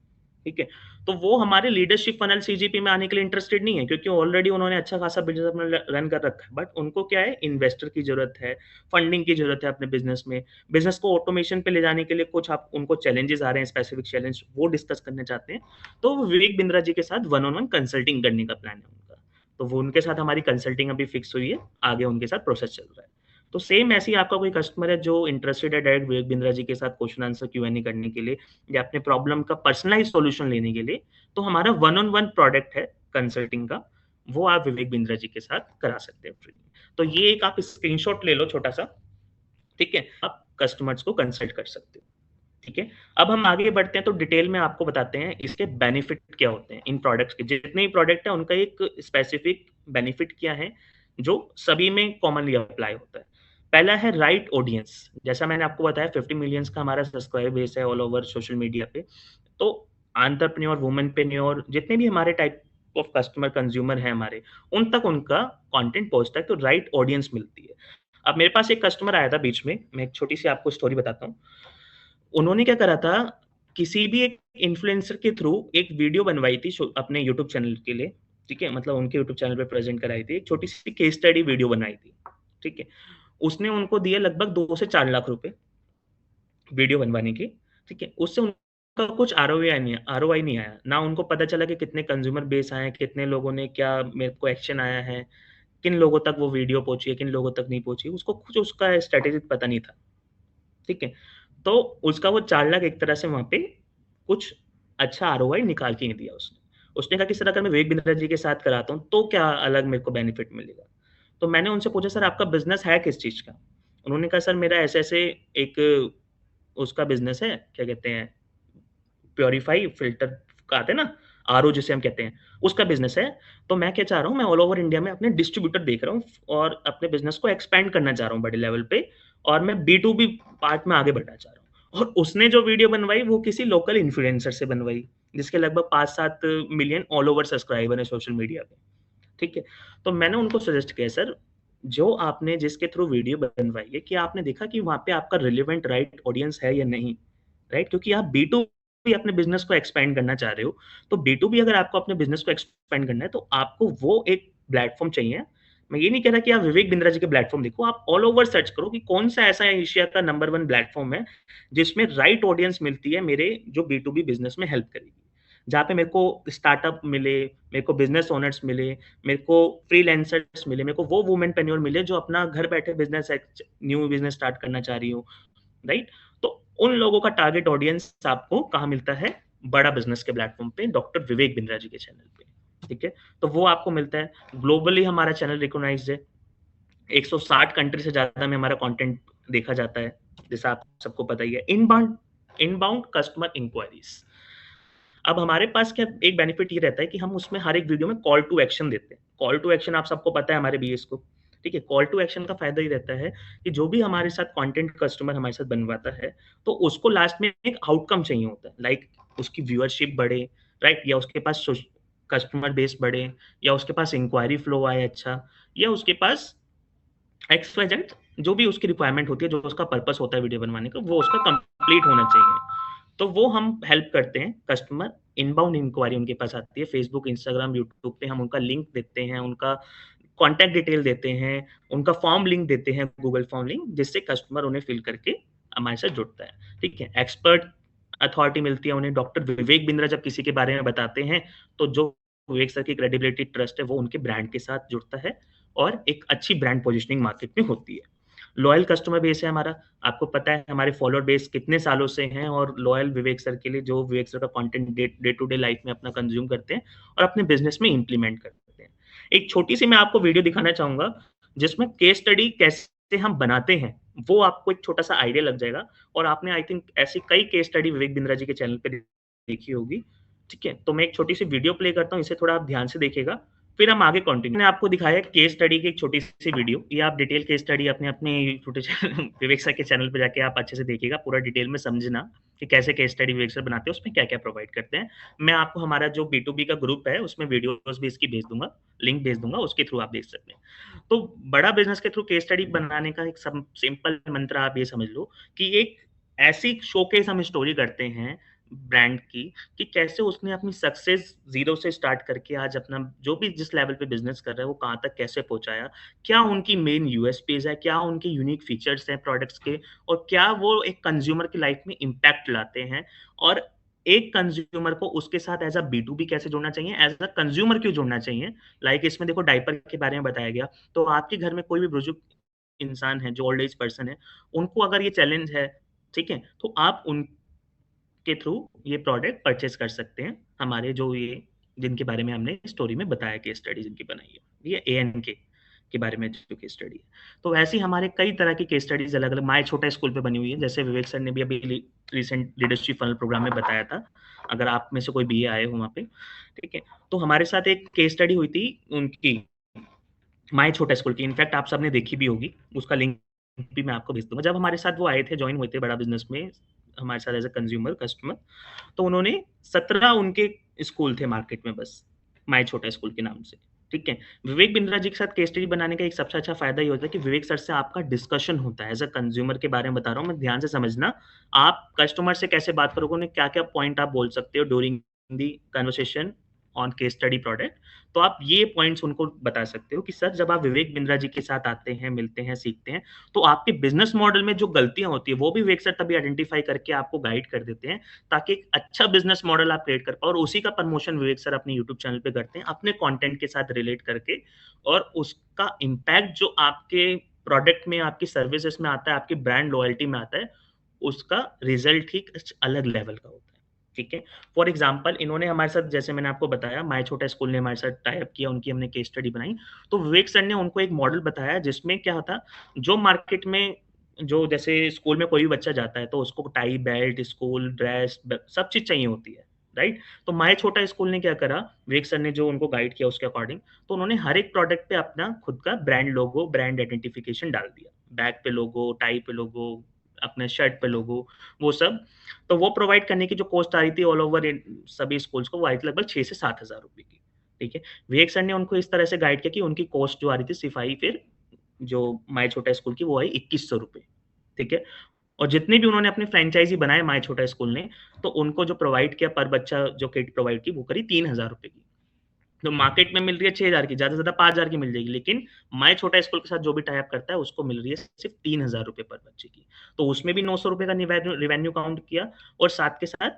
ठीक है? तो वो हमारे लीडरशिप फनल सीजीपी में आने के लिए इंटरेस्टेड नहीं है, क्योंकि ऑलरेडी उन्होंने अच्छा खासा बिज़नेस अपना रन कर रखा है। बट उनको क्या है, इन्वेस्टर की ज़रूरत है, फंडिंग की ज़रूरत है अपने बिज़नेस में। बिज़नेस को ऑटोमेशन पे ले जाने के लिए कुछ आप उनको चैलेंजेस आ रहे हैं, स्पेसिफिक चैलेंज, वो डिस्कस करना चाहते हैं। तो वो विवेक बिंद्रा जी के साथ वन ऑन वन कंसल्टिंग करने का प्लान है उनका। तो वो उनके साथ हमारी कंसल्टिंग अभी फिक्स हुई है, आगे उनके साथ प्रोसेस चल रहा है। तो सेम ऐसे ही आपका कोई कस्टमर है जो इंटरेस्टेड है डायरेक्ट विवेक बिंद्रा जी के साथ क्वेश्चन आंसर क्यू&ए करने के लिए या अपने प्रॉब्लम का पर्सनलाइज़्ड सॉल्यूशन लेने के लिए, तो हमारा वन ऑन वन प्रोडक्ट है कंसल्टिंग का, वो आप विवेक बिंद्रा जी के साथ करा सकते हैं फ्री। तो ये एक आप स्क्रीनशॉट ले लो छोटा-सा, ठीक है? आप कस्टमर्स को कंसल्ट कर सकते हो, ठीक है? अब हम आगे बढ़ते हैं तो डिटेल में आपको बताते हैं इसके बेनिफिट क्या होते हैं इन प्रोडक्ट्स के। जितने भी प्रोडक्ट हैं उनका एक स्पेसिफिक बेनिफिट क्या है, जो सभी में कॉमनली अप्लाई होता है। पहला है राइट ऑडियंस। जैसा मैंने आपको बताया 50 मिलियंस का हमारा सब्सक्राइबर बेस है ऑल ओवर सोशल मीडिया पे। तो एंटरप्रेन्योर, वुमेनप्रेन्योर जितने भी हमारे टाइप ऑफ कस्टमर कंज्यूमर हैं हमारे, उन तक उनका कंटेंट पहुँचता है, तो राइट ऑडियंस मिलती है। अब मेरे पास एक कस्टमर आया था बीच में, मैं एक छोटी-सी आपको स्टोरी बताता हूँ। उन्होंने क्या करा था, किसी भी एक इन्फ्लुएंसर के थ्रू एक वीडियो बनवाई थी अपने यूट्यूब चैनल के लिए, ठीक है? मतलब उनके यूट्यूब चैनल पे प्रेज़ेंट कराई थी। एक छोटी-सी केस स्टडी वीडियो बनाई थी, ठीक है? उसने उनको दिए लगभग 2 से 4 लाख रुपए वीडियो बनवाने की, ठीक है? उससे उनका कुछ आरओआई नहीं आया। ना उनको पता चला कि कितने कंज्यूमर बेस आए हैं, कितने लोगों ने क्या मेरे को एक्शन आया है, किन लोगों तक वो वीडियो पहुँची है, किन लोगों तक नहीं पहुँची। उसको कुछ उसका स्ट्रैटेजी पता नहीं था, ठीक है? तो उसका वो 4 लाख एक तरह से वहाँ पे कुछ अच्छा आरओआई निकाल के नहीं दिया उसने। उसने कहा कि सर अगर मैं विवेक बिंद्रा जी के साथ कराता हूँ, तो क्या अलग मेरे को बेनिफिट मिलेगा? तो मैंने उनसे पूछा सर आपका बिज़नेस है किस चीज़ का? उन्होंने कहा सर मेरा ऐसे-ऐसे एक उसका बिज़नेस है, क्या कहते हैं प्यूरीफाई फ़िल्टर का आते हैं ना, आरओ जिसे हम कहते हैं, उसका बिज़नेस है। तो मैं क्या चाह रहा हूँ, मैं ऑल ओवर इंडिया में अपने डिस्ट्रीब्यूटर देख रहा हूँ और अपने बिज़नेस को एक्सपेंड करना चाह रहा हूँ बड़े लेवल पे और मैं बी टू बी पार्ट में आगे बढ़ना चाह रहा हूँ। और उसने जो वीडियो बनवाई वो किसी लोकल इन्फ्लुएंसर से बनवाई, जिसके लगभग 5-7 मिलियन ऑल ओवर सब्सक्राइबर हैं सोशल मीडिया पे, ठीक है? तो मैंने उनको सजेस्ट किया सर, जो आपने जिसके थ्रू वीडियो बनवाई है, क्या आपने देखा कि वहाँ पे आपका रिलेवेंट राइट ऑडियंस है या नहीं? राइट? क्योंकि आप बी टू बी अपने बिज़नेस को एक्सपेंड करना चाह रहे हो, तो बी टू बी अगर आपको अपने बिज़नेस को एक्सपेंड करना है, तो आपको वो एक प्लेटफ़ॉर्म चाहिए। मैं ये नहीं कह रहा कि आप विवेक बिंद्रा जी के प्लेटफ़ॉर्म देखो, आप ऑल ओवर सर्च करो कि कौन-सा ऐसा एशिया का नंबर 1 प्लेटफ़ॉर्म है, जिसमें राइट ऑडियंस मिलती है मेरे जो बी टू बी बिज़नेस में हेल्प करेगी। जहाँ पे मेरे को स्टार्टअप मिले, मेरे को बिज़नेस ओनर्स मिले, मेरे को फ्रीलांसर्स मिले, मेरे को वो वुमेनप्रेन्योर मिले जो अपना घर बैठे बिज़नेस न्यू बिज़नेस स्टार्ट करना चाह रही हो, राइट? तो उन लोगों का टारगेट ऑडियंस आपको कहाँ मिलता है? बड़ा बिज़नेस के प्लेटफ़ॉर्म पे, डॉक्टर विवेक बिंद्रा जी के चैनल पे, ठीक है? तो वो आपको मिलता है। ग्लोबली हमारा चैनल रिकॉग्नाइज़्ड है। 160 कंट्री से ज़्यादा में हमारा कंटेंट देखा जाता है, जैसा आप सबको पता ही है। Inbound inbound customer enquiries. अब हमारे पास क्या एक बेनिफिट ये रहता है कि हम उसमें हर एक वीडियो में कॉल टू एक्शन देते हैं। कॉल टू एक्शन आप सबको पता है हमारे बीएस को, ठीक है? कॉल टू एक्शन का फ़ायदा ये रहता है कि जो भी हमारे साथ कंटेंट कस्टमर हमारे साथ बनवाता है, तो उसको लास्ट में एक आउटकम चाहिए होता है। लाइक उसकी व्यूअरशिप बढ़े, राइट? या उसके पास कस्टमर बेस बढ़े या उसके पास इंक्वायरी फ्लो आए अच्छा या उसके पास एक्स वाई जेड जो भी उसकी रिक्वायरमेंट होती है, जो उसका पर्पस होता है वीडियो बनवाने का, वो उसका कंप्लीट होना चाहिए। तो वो हम हेल्प करते हैं, कस्टमर इनबाउंड इंक्वायरी उनके पास आती है, फेसबुक, इंस्टाग्राम, यूट्यूब पे हम उनका लिंक देते हैं, उनका कॉन्टैक्ट डिटेल देते हैं, उनका फॉर्म लिंक देते हैं, गूगल फॉर्म लिंक, जिससे कस्टमर उन्हें फिल करके हमारे साथ जुड़ता है, ठीक है? एक्सपर्ट अथॉरिटी मिलती है उन्हें, डॉक्टर विवेक बिंद्रा जब किसी के बारे में बताते हैं, तो जो विवेक सर की क्रेडिबिलिटी, ट्रस्ट है, वो उनके ब्रांड के साथ जुड़ता है और एक अच्छी ब्रांड पोजिशनिंग मार्केट में होती है। लॉयल कस्टमर बेस है हमारा, आपको पता है हमारे फॉलोअर बेस कितने सालों से हैं और लॉयल विवेक सर के लिए जो विवेक सर का content day to day life में अपना कंज्यूम करते हैं और अपने बिज़नेस में इम्प्लीमेंट करते हैं। एक छोटी-सी मैं आपको वीडियो दिखाना चाहूँगा, जिसमें केस स्टडी कैसे हम बनाते हैं, वो आपको एक छोटा-सा आइडिया लग जाएगा और आपने आई थिंक ऐसी कई केस स्टडी विवेक बिंद्रा जी के चैनल पे देखी होगी, ठीक है? तो मैं एक छोटी-सी वीडियो प्ले करता हूँ, इसे थोड़ा आप ध्यान से देखिएगा, फिर हम आगे कंटिन्यू। मैंने आपको दिखाया केस स्टडी की एक छोटी-सी वीडियो, ये आप डिटेल केस स्टडी अपने-अपने छोटे चैनल विवेक सर के चैनल पे जाके आप अच्छे से देखिएगा, पूरा डिटेल में समझना कि कैसे केस स्टडी विवेक सर बनाते हैं, उसमें क्या-क्या प्रोवाइड करते हैं। मैं आपको हमारा जो बी टू बी का ग्रुप है, उसमें वीडियोज़ भी इसकी भेज दूँगा, लिंक भेज दूँगा, उसके थ्रू आप देख सकते हैं। तो बड़ा बिज़नेस के थ्रू केस स्टडी बनाने का एक सिंपल मंत्र आप ये समझ लो कि एक ऐसी शोकेस हम स्टोरी करते हैं ब्रांड की कि कैसे उसने अपनी सक्सेस ज़ीरो से स्टार्ट करके आज अपना जो भी जिस लेवल पे बिज़नेस कर रहा है, वो कहाँ तक कैसे पहुँचाया? क्या उनकी मेन यूएसपीज़ है? क्या उनके यूनिक फीचर्स हैं प्रोडक्ट्स के? और क्या वो एक कंज़्यूमर की लाइफ़ में इम्पैक्ट लाते हैं? और एक कंज़्यूमर को उसके साथ एज़ अ बी2बी कैसे जोड़ना चाहिए? एज़ अ कंज़्यूमर क्यों जोड़ना चाहिए? लाइक इसमें देखो डायपर के बारे में बताया गया, तो आपके घर में कोई भी बुजुर्ग इंसान है, जो ओल्ड एज पर्सन है, उनको अगर ये चैलेंज है, ठीक है? तो आप उन के थ्रू ये प्रोडक्ट परचेज़ कर सकते हैं। हमारे जो ये जिनके बारे में हमने स्टोरी में बताया केस स्टडी जिनकी बनाई है। ये एएनके के बारे में जो केस स्टडी है। तो ऐसे ही हमारे कई तरह की केस स्टडीज़ अलग-अलग माय छोटा स्कूल पे बनी हुई है। जैसे विवेक सर ने भी अभी रिसेंट लीडरशिप फनल प्रोग्राम में बताया था। अगर आप में से कोई बीए आए हो वहाँ पे, ठीक है? तो हमारे साथ एक केस स्टडी हुई थी उनकी माय छोटा स्कूल की, इनफैक्ट आप सबने देखी भी होगी, उसका लिंक भी मैं आपको भेज दूँगा। जब हमारे साथ वो आए थे, जॉइन हुए थे बड़ा बिज़नेस में हमारे साथ एज़ अ कंज्यूमर कस्टमर, तो उन्होंने 17 उनके स्कूल थे मार्केट में बस, माय छोटा स्कूल के नाम से, ठीक है? विवेक बिंद्रा जी के साथ केस स्टडी बनाने का एक सबसे अच्छा फ़ायदा ये होता है कि विवेक सर से आपका डिस्कशन होता है, एज़ अ कंज्यूमर के बारे में बता रहा हूँ मैं, ध्यान से समझना। आप कस्टमर से कैसे बात करोगे, उन्हें क्या-क्या पॉइंट आप बोल सकते हो during the conversation on case study product, तो आप ये पॉइंट्स उनको बता सकते हो कि सर जब आप विवेक बिंद्रा जी के साथ आते हैं, मिलते हैं, सीखते हैं, तो आपके बिज़नेस मॉडल में जो गलतियाँ होती हैं, वो भी विवेक सर तभी आइडेंटिफ़ाई करके आपको गाइड कर देते हैं, ताकि एक अच्छा बिज़नेस मॉडल आप क्रिएट कर पाओ और उसी का प्रमोशन विवेक सर अपने यूट्यूब चैनल पे करते हैं, अपने कंटेंट के साथ रिलेट करके और उसका इम्पैक्ट जो आपके प्रोडक्ट में, आपकी सर्विसेज़ में आता है, आपकी ब्रांड लॉयल्टी में आता है, उसका रिज़ल्ट ही कुछ अलग लेवल का होता है, ठीक है? फॉर एग्ज़ाम्पल इन्होंने हमारे साथ जैसे मैंने आपको बताया माय छोटा स्कूल ने हमारे साथ टाई अप किया, उनकी हमने केस स्टडी बनाई, तो विवेक सर ने उनको एक मॉडल बताया जिसमें क्या था, जो मार्केट में जो जैसे स्कूल में कोई भी बच्चा जाता है तो उसको टाई, बेल्ट, स्कूल ड्रेस ब सब चीज़ चाहिए होती है, राइट? तो माय छोटा स्कूल ने क्या करा, विवेक सर ने जो उनको गाइड किया उसके अकॉर्डिंग, तो उन्होंने हर एक प्रोडक्ट पे अपना खुद का ब्रांड लोगो, ब्रांड आइडेंटिफिकेशन डाल दिया। बैग पे लोगो, टाई पे लोगो, अपने शर्ट पे लोगो, वो सब। तो वो प्रोवाइड करने की जो कॉस्ट आ रही थी ऑल ओवर इन सभी स्कूल्स को, वो आई थी लगभग 6 से 7 हज़ार रुपए की, ठीक है? विवेक सर ने उनको इस तरह से गाइड किया कि उनकी कॉस्ट जो आ रही थी सिर्फ़ आई फिर जो माय छोटा स्कूल की वो आई ₹2100, ठीक है? और जितने भी उन्होंने अपने फ्रैंचाइज़ी बनाए माय छोटा स्कूल ने, तो उनको जो प्रोवाइड किया पर बच्चा जो किट प्रोवाइड की वो करी ₹3000 की। जो मार्केट में मिल रही है 6000 की, ज़्यादा से ज़्यादा 5000 की मिल जाएगी, लेकिन माय छोटा स्कूल के साथ जो भी टाई अप करता है उसको मिल रही है सिर्फ़ ₹3000 पर बच्चे की। तो उसमें भी ₹900 का रिवेन्यू काउंट किया और साथ के साथ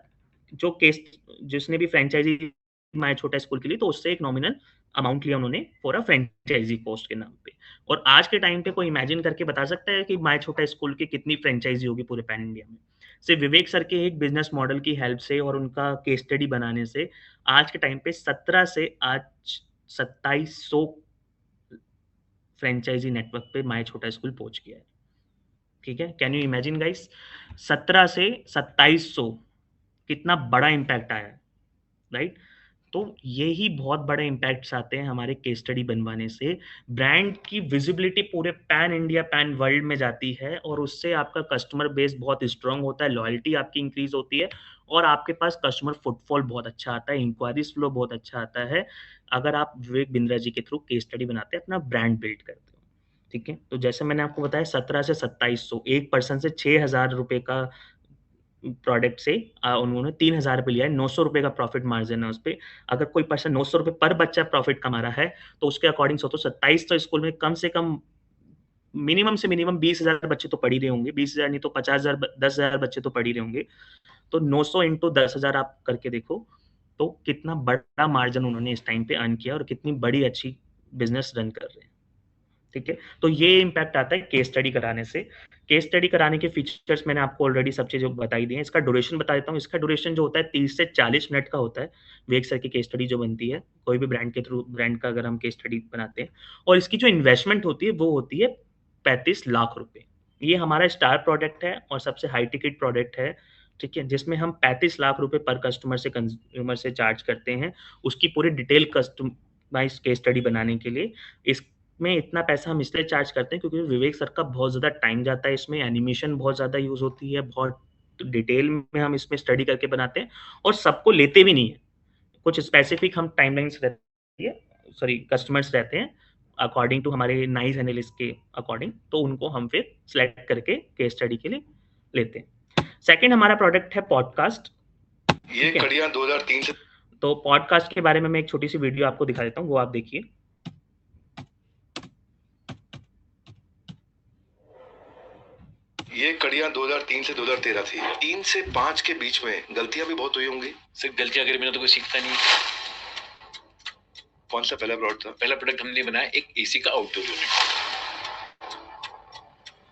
जो केस जिसने भी फ्रैंचाइज़ी माय छोटा स्कूल के लिए तो उससे एक नॉमिनल अमाउंट लिया उन्होंने फॉर अ फ्रैंचाइज़ी कॉस्ट के नाम पे। और आज के टाइम पे कोई इमेजिन करके बता सकता है कि माय छोटा स्कूल की कितनी फ्रैंचाइज़ी होगी पूरे पैन इंडिया में? सिर्फ़ विवेक सर के एक बिज़नेस मॉडल की हेल्प से और उनका केस स्टडी बनाने से आज के टाइम पे 17 से आज 2700 फ्रैंचाइज़ी नेटवर्क पे माय छोटा स्कूल पहुँच गया है, ठीक है? कैन यू इमेजिन गाइस 17 से 2700 कितना बड़ा इम्पैक्ट आया है, राइट? तो यही बहुत बड़े इम्पैक्ट्स आते हैं हमारे केस स्टडी बनवाने से। ब्रांड की विज़िबिलिटी पूरे पैन इंडिया, पैन वर्ल्ड में जाती है और उससे आपका कस्टमर बेस बहुत स्ट्रॉन्ग होता है, लॉयल्टी आपकी इंक्रीज़ होती है और आपके पास कस्टमर फुटफॉल बहुत अच्छा आता है, इंक्वायरीज़ फ्लो बहुत अच्छा आता है, अगर आप विवेक बिंद्रा जी के थ्रू केस स्टडी बनाते हैं, अपना ब्रांड बिल्ड करते हो, ठीक है? तो जैसे मैंने आपको बताया 17 से 2700 एक पर्सन से ₹6000 का प्रोडक्ट से उन्होंने ₹3000 लिया है, ₹900 का प्रॉफिट मार्जिन है उसपे। अगर कोई पर्सन ₹900 पर बच्चा प्रॉफिट कमा रहा है, तो उसके अकॉर्डिंग सोचो 27 तो स्कूल में कम से कम मिनिमम से मिनिमम 20,000 बच्चे तो पढ़ ही रहे होंगे, 20,000 नहीं तो 50,000 10,000 बच्चे तो पढ़ ही रहे होंगे। तो 900 इंटू 10,000 आप करके देखो, तो कितना बड़ा मार्जिन उन्होंने इस टाइम पे अर्न किया और कितनी बड़ी अच्छी बिज़नेस रन कर रहे हैं। ठीक है? तो ये इम्पैक्ट आता है केस स्टडी कराने से। केस स्टडी कराने के फीचर्स मैंने आपको ऑलरेडी सब चीज़ें बता ही दी हैं। इसका ड्यूरेशन बता देता हूँ। इसका ड्यूरेशन जो होता है 30 से 40 मिनट का होता है। विवेक सर की केस स्टडी जो बनती है, कोई भी ब्रांड के थ्रू ब्रांड का अगर हम केस स्टडी बनाते हैं और इसकी जो इन्वेस्टमेंट होती है, वो होती है 35 लाख रुपए। ये हमारा स्टार प्रोडक्ट है और सबसे हाई टिकट प्रोडक्ट है, ठीक है? जिसमें हम 35 लाख रुपए पर कस्टमर से कंज्यूमर से चार्ज करते हैं, उसकी पूरी डिटेल कस्टमाइज़ केस स्टडी बनाने के लिए। इस में इतना पैसा हम इसलिए चार्ज करते हैं क्योंकि विवेक सर का बहुत ज़्यादा टाइम जाता है इसमें, एनिमेशन बहुत ज़्यादा यूज़ होती है, बहुत डिटेल में हम इसमें स्टडी करके बनाते हैं और सबको लेते भी नहीं है। कुछ स्पेसिफिक हम टाइमलाइन्स रहती है सॉरी कस्टमर्स रहते हैं, अकॉर्डिंग टू हमारे नाइस एनालिस्ट के अकॉर्डिंग, तो उनको हम फिर सेलेक्ट करके केस स्टडी के लिए लेते हैं। सेकंड हमारा प्रोडक्ट है पॉडकास्ट। ये कड़ियाँ 2003 से तो पॉडकास्ट के बारे में मैं एक छोटी-सी वीडियो आपको दिखा देता हूँ, वो आप देखिए। ये कड़ियाँ 2003 से 2013 थी। 3 से 5 के बीच में गलतियां भी बहुत हुई होंगी। सिर्फ गलतियां अगर मैंने तो कोई सीखता नहीं। कौन सा पहला प्रोडक्ट था? पहला प्रोडक्ट हमने बनाया एक एसी का आउटडोर यूनिट।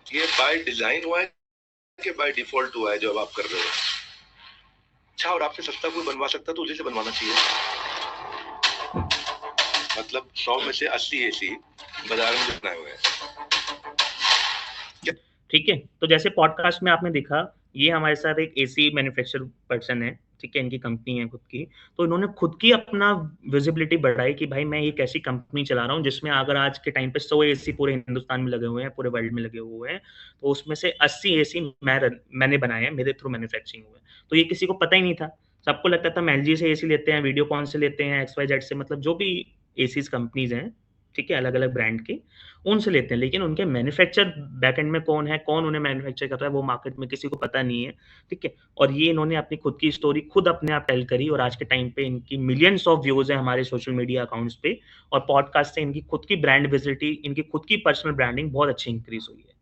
ये बाय डिजाइन हुआ है कि बाय डिफॉल्ट हुआ है जो अब आप कर रहे हो? अच्छा, और आपसे सस्ता कोई बनवा सकता तो उसी से बनवाना चाहिए। मतलब 100 में से 80 एसी बाजार में बनाए हुए हैं। ठीक है, तो जैसे पॉडकास्ट में आपने देखा, ये हमारे साथ एक एसी मैन्युफैक्चर पर्सन है, ठीक है, इनकी कंपनी है खुद की, तो इन्होंने खुद की अपना विजिबिलिटी बढ़ाई कि भाई मैं एक ऐसी कंपनी चला रहा हूँ जिसमें अगर आज के टाइम पे 100 एसी पूरे हिंदुस्तान में लगे हुए हैं, पूरे वर्ल्ड में लगे हुए हैं, तो उसमें से 80 एसी मैंने बनाए हैं, मेरे थ्रू मैन्युफैक्चरिंग हुए हैं। तो ये किसी को पता ही नहीं था। सबको लगता था हम एलजी से एसी लेते हैं, वीडियोकॉन से लेते हैं, एक्स वाई जेड से, मतलब जो भी एसीज कंपनीज हैं, ठीक है, अलग अलग ब्रांड के, उनसे लेते हैं। लेकिन उनके मैन्युफैक्चर बैकएंड में कौन है, कौन उन्हें मैन्युफैक्चर कर रहा है, वो मार्केट में किसी को पता नहीं है। ठीक है, और ये इन्होंने अपनी खुद की स्टोरी खुद अपने आप टेल करी, और आज के टाइम पे इनकी मिलियंस ऑफ व्यूज है हमारे सोशल मीडिया अकाउंट्स पे, और पॉडकास्ट से इनकी खुद की ब्रांड विजिबिलिटी, इनकी खुद की पर्सनल ब्रांडिंग बहुत अच्छी इंक्रीज हुई है।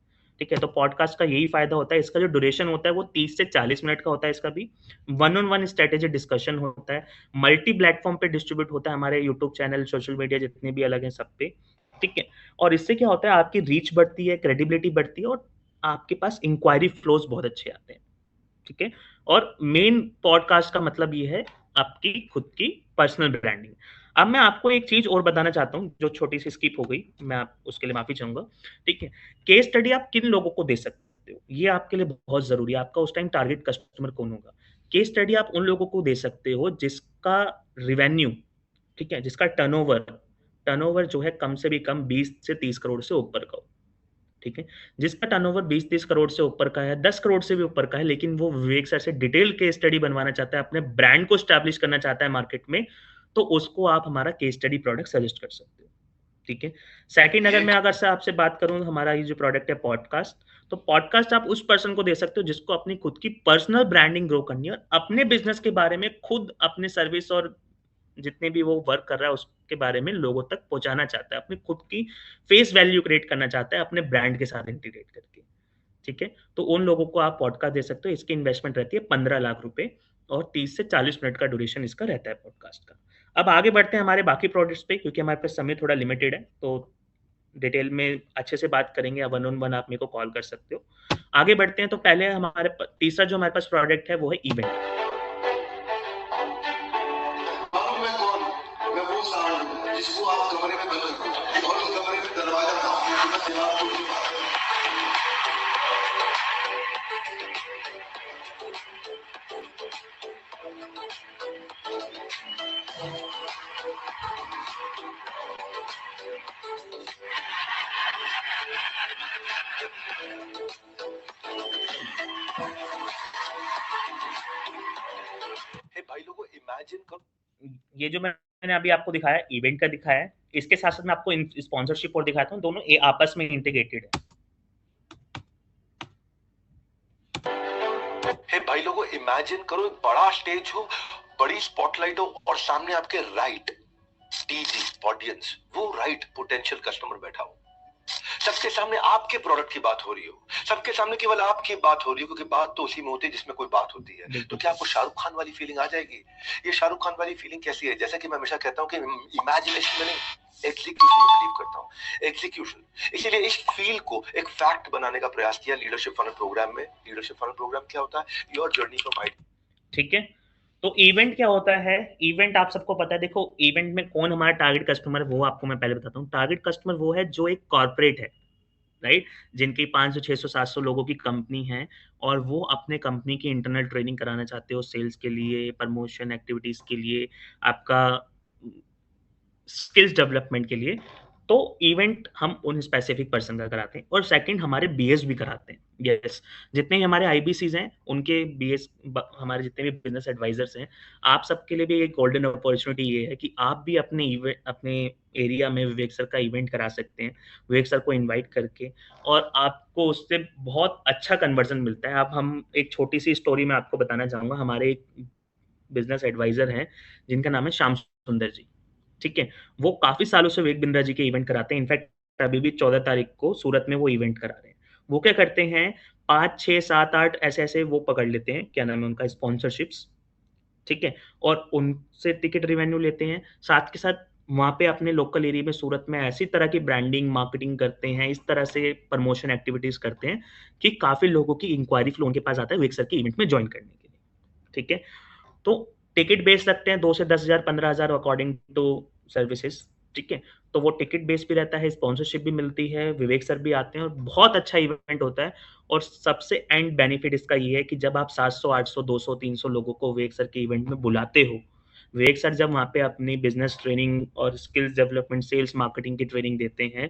ठीक है, तो पॉडकास्ट का यही फायदा होता है। इसका जो ड्यूरेशन होता है वो 30 से 40 मिनट का होता है। इसका भी one on one strategy discussion होता है, मल्टी प्लेटफॉर्म पे डिस्ट्रीब्यूट होता है, हमारे यूट्यूब चैनल, सोशल मीडिया जितने भी अलग हैं सब पे। ठीक है, और इससे क्या होता है, आपकी रीच बढ़ती है, क्रेडिबिलिटी बढ़ती है, और आपके पास इंक्वायरी फ्लोज बहुत अच्छे आते हैं। ठीक है, और मेन पॉडकास्ट का मतलब ये है आपकी खुद की पर्सनल ब्रांडिंग। अब मैं आपको एक चीज और बताना चाहता हूँ जो छोटी सी स्किप हो गई, मैं आप उसके लिए माफी चाहूंगा। ठीक है, केस स्टडी आप किन लोगों को दे सकते हो, ये आपके लिए बहुत जरूरी है। आपका उस टाइम टारगेट कस्टमर कौन होगा। केस स्टडी आप उन लोगों को दे सकते हो जिसका रिवेन्यू, ठीक है, जिसका टर्नओवर, टर्नओवर जो है कम से भी कम 20 से 30 करोड़ से ऊपर का हो। ठीक है, जिसका टर्नओवर 20-30 करोड़ से ऊपर का है, 10 करोड़ से भी ऊपर का है, लेकिन वो विवेक सर से डिटेल केस स्टडी बनवाना चाहता है, अपने ब्रांड को स्टैब्लिश करना चाहता है मार्केट में, तो उसको आप हमारा केस स्टडी प्रोडक्ट सजेस्ट कर सकते हो। ठीक है, सेकंड, अगर मैं अगर से आपसे बात करूं, हमारा ये जो प्रोडक्ट है पॉडकास्ट, तो पॉडकास्ट आप उस पर्सन को दे सकते हो जिसको अपनी खुद की पर्सनल ब्रांडिंग ग्रो करनी है, और अपने बिजनेस के बारे में खुद अपने सर्विस और जितने भी वो वर्क कर रहा है उसके बारे में लोगों तक पहुंचाना चाहता है, अपनी खुद की फेस वैल्यू क्रिएट करना चाहता है अपने ब्रांड के साथ इंटीग्रेट करके। ठीक है, तो उन लोगों को आप पॉडकास्ट दे सकते हो। इसकी इन्वेस्टमेंट रहती है 15 लाख रुपए, और 30 से 40 मिनट का ड्यूरेशन इसका रहता है पॉडकास्ट का। अब आगे बढ़ते हैं हमारे बाकी प्रोडक्ट्स पे, क्योंकि हमारे पास समय थोड़ा लिमिटेड है, तो डिटेल में अच्छे से बात करेंगे, या वन ऑन वन आप मेरे को कॉल कर सकते हो। आगे बढ़ते हैं, तो पहले हमारे तीसरा जो हमारे पास प्रोडक्ट है वो है इवेंट। जिसको आप कमरे में बंद करो और उस कमरे में दरवाजा भाई लोगों इमेजिन करो, ये जो मैंने अभी आपको दिखाया इवेंट का दिखाया है, इसके साथ साथ मैं आपको स्पॉन्सरशिप और दिखाता हूँ, दोनों आपस में इंटीग्रेटेड है। हे भाई लोगों इमेजिन करो, एक बड़ा स्टेज हो, बड़ी स्पॉटलाइट हो, और सामने आपके राइट टीजी ऑडियंस, वो राइट पोटेंशियल कस्टमर बैठा हो, सबके सामने आपके प्रोडक्ट की बात हो रही हो, सबके सामने केवल आपकी बात हो रही हो, क्योंकि बात तो उसी में होती है जिसमें कोई बात होती है। तो क्या आपको शाहरुख खान वाली फीलिंग आ जाएगी? ये शाहरुख खान वाली फीलिंग कैसी है? जैसा कि मैं हमेशा कहता हूँ कि इमेजिनेशन में नहीं, एग्जीक्यूशन में बिलीव करता हूँ। एग्जीक्यूशन, इसीलिए इस फील को एक फैक्ट बनाने का प्रयास किया लीडरशिप फनल प्रोग्राम में। लीडरशिप फनल प्रोग्राम क्या होता है? Your journey from idea. ठीक है, तो इवेंट क्या होता है? इवेंट आप सबको पता है। देखो, इवेंट में कौन हमारा टारगेट कस्टमर है वो आपको मैं पहले बताता हूँ। टारगेट कस्टमर वो है जो एक कॉर्पोरेट है, राइट, जिनकी 500 600 700 लोगों की कंपनी है, और वो अपने कंपनी की इंटरनल ट्रेनिंग कराना चाहते हो, सेल्स के लिए, प्रमोशन एक्टिविटीज के लिए, आपका स्किल्स डेवलपमेंट के लिए। तो इवेंट हम उन स्पेसिफिक पर्सन का कराते हैं। और सेकंड, हमारे बीएस भी कराते हैं। यस, जितने भी हमारे आईबीसीज हैं उनके बीएस, हमारे जितने भी बिजनेस एडवाइजर्स हैं, आप सबके लिए भी एक गोल्डन अपॉर्चुनिटी ये है कि आप भी अपने इवेंट, अपने एरिया में विवेक सर का इवेंट करा सकते हैं, विवेक सर को इनवाइट करके, और आपको उससे बहुत अच्छा कन्वर्जन मिलता है। अब हम एक छोटी सी स्टोरी में आपको बताना चाहूंगा। हमारे एक बिजनेस एडवाइजर हैं जिनका नाम है श्याम सुंदर जी। ठीक है, वो काफी सालों से विवेक बिंद्रा जी के इवेंट कराते हैं। इनफैक्ट अभी भी 14 तारीख को सूरत में वो इवेंट करा रहे हैं। वो क्या करते हैं, 5 6 7 8 ऐसे ऐसे वो पकड़ लेते हैं, क्या नाम है उनका, स्पॉन्सरशिप्स। ठीक है, और उनसे टिकट रिवेन्यू लेते हैं, साथ के साथ वहाँ पे अपने लोकल एरिया में सूरत में ऐसी तरह की ब्रांडिंग मार्केटिंग करते हैं, इस तरह से प्रमोशन एक्टिविटीज करते हैं कि काफी लोगों की इंक्वायरी फ्लो उनके पास आता है विवेक सर के इवेंट में ज्वाइन करने के लिए। ठीक है, तो टिकट बेस रखते हैं 2 से 10 हजार 15 हजार अकॉर्डिंग टू सर्विसेज। ठीक है? तो वो टिकट बेस भी रहता है, स्पॉन्सरशिप भी मिलती है, विवेक सर भी आते हैं और बहुत अच्छा इवेंट होता है। और सबसे एंड बेनिफिट इसका ये है कि जब आप 700, 800, 200, 300 लोगों को विवेक सर के इवेंट में बुलाते हो, विवेक सर जब वहाँ पे अपनी बिज़नेस ट्रेनिंग और स्किल्स डेवलपमेंट, सेल्स, मार्केटिंग की ट्रेनिंग देते हैं,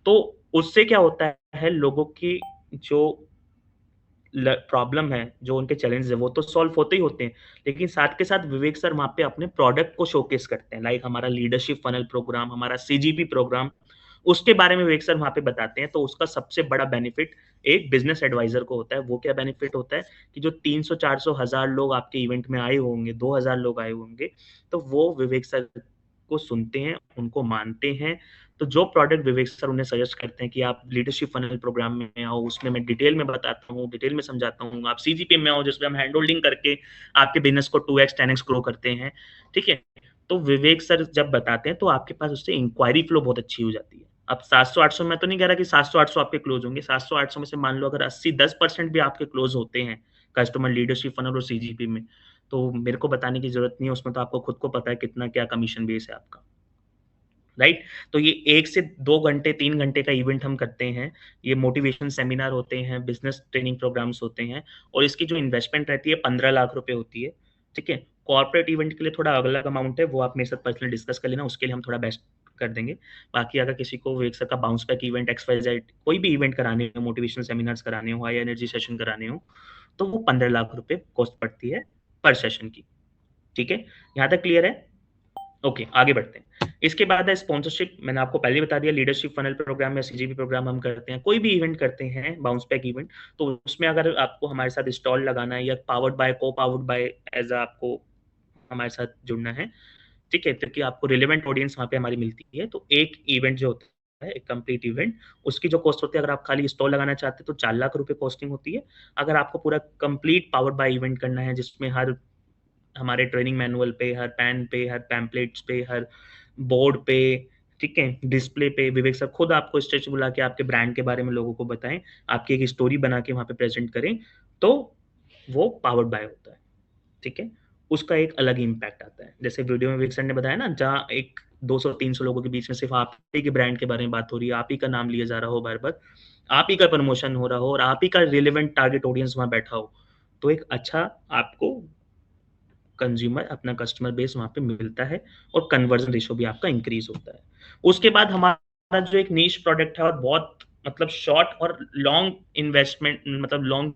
तो उससे क्या होता है, लोगों की जो प्रॉब्लम है, जो उनके चैलेंज है, वो तो सॉल्व होते ही होते हैं, लेकिन साथ के साथ विवेक सर वहाँ पे अपने प्रोडक्ट को शोकेस करते हैं। लाइक हमारा लीडरशिप फनल प्रोग्राम, हमारा सीजीपी प्रोग्राम, उसके बारे में विवेक सर वहाँ पे बताते हैं। तो उसका सबसे बड़ा बेनिफिट एक बिजनेस एडवाइजर को होता है। वो क्या बेनिफिट होता है कि जो 300, 400, 1000 लोग आपके इवेंट में आए होंगे, 2000 लोग आए होंगे, तो वो विवेक सर को सुनते हैं, उनको मानते हैं। तो जो प्रोडक्ट विवेक सर उन्हें सजेस्ट करते हैं कि आप लीडरशिप फनल प्रोग्राम में आओ, उसमें मैं डिटेल में बताता हूँ, डिटेल में समझाता हूँ। आप सीजीपी में आओ, जिसमें हम हैंड होल्डिंग करके आपके बिजनेस को 2x 10x ग्रो करते हैं। ठीक है? तो विवेक सर जब बताते हैं तो आपके पास उससे इंक्वायरी फ्लो बहुत अच्छी हो जाती है। अब 700-800, मैं तो नहीं कह रहा कि 700-800 आपके क्लोज होंगे। 700-800 में से मान लो अगर 80-10% भी आपके क्लोज होते हैं कस्टमर लीडरशिप फनल और सीजीपी में, तो मेरे को बताने की जरूरत नहीं है, उसमें तो आपको खुद को पता है कितना क्या कमीशन बेस है आपका। राइट? तो ये 1 से 2 घंटे, 3 घंटे का इवेंट हम करते हैं। ये मोटिवेशन सेमिनार होते हैं, बिज़नेस ट्रेनिंग प्रोग्राम्स होते हैं और इसकी जो इन्वेस्टमेंट रहती है 15 लाख रुपए होती है। ठीक है? कॉर्पोरेट इवेंट के लिए थोड़ा अलग अमाउंट है, वो आप मेरे साथ पर्सनली डिस्कस कर लेना, उसके लिए हम थोड़ा बेस्ट कर देंगे। बाकी अगर किसी को विवेक सर का बाउंस बैक इवेंट, XYZ कोई भी इवेंट कराने हो, मोटिवेशनल सेमिनार्स कराने हो, हाई एनर्जी सेशन कराने हो, तो वो 15 लाख रुपए कॉस्ट पड़ती है पर सेशन की। ठीक है? यहाँ तक क्लियर है? ओके, आगे बढ़ते हैं। इसके बाद है स्पॉन्सरशिप। मैंने आपको पहले बता दिया, लीडरशिप फनल प्रोग्राम या सीजीपी प्रोग्राम हम करते हैं, कोई भी इवेंट करते हैं, बाउंस बैक इवेंट, तो उसमें अगर आपको हमारे साथ स्टॉल लगाना है या पावर्ड बाय, को पावर्ड बाय एज आपको हमारे साथ जुड़ना है, ठीक है, ताकि आपको रिलेवेंट ऑडियंस वहाँ पे हमारी मिलती है। तो एक इवेंट जो होता है, एक कंप्लीट इवेंट, उसकी जो कॉस्ट होती है, अगर आप खाली स्टॉल लगाना चाहते हैं तो 4 लाख रुपए कॉस्टिंग होती है। अगर आपको पूरा कंप्लीट पावर्ड बाय इवेंट करना है, जिसमें हर हमारे ट्रेनिंग मैनुअल पे, हर पेन पे, हर पैम्पलेट्स पे, हर बोर्ड पे, ठीक है, डिस्प्ले पे विवेक सर खुद आपको स्टेज पे बुला के आपके ब्रांड के बारे में लोगों को बताएं, आपकी एक स्टोरी बना के वहाँ पे प्रेजेंट करें, तो वो पावर्ड बाय होता है। ठीक है? उसका एक अलग ही इम्पैक्ट आता है। जैसे वीडियो में विवेक सर ने बताया ना, जहाँ एक 200-300 लोगों के बीच में सिर्फ आप ही के ब्रांड के बारे में बात हो रही है, आप ही का नाम लिया जा रहा हो बार-बार, आप ही का प्रमोशन हो रहा हो और आप ही का रिलेवेंट टारगेट ऑडियंस वहाँ बैठा हो, तो एक अच्छा आपको कंज्यूमर, अपना कस्टमर बेस वहाँ पे मिलता है और कन्वर्जन रेशियो भी आपका इंक्रीज होता है। उसके बाद हमारा जो एक नीश प्रोडक्ट है और बहुत मतलब शॉर्ट और लॉन्ग इन्वेस्टमेंट, मतलब लॉन्ग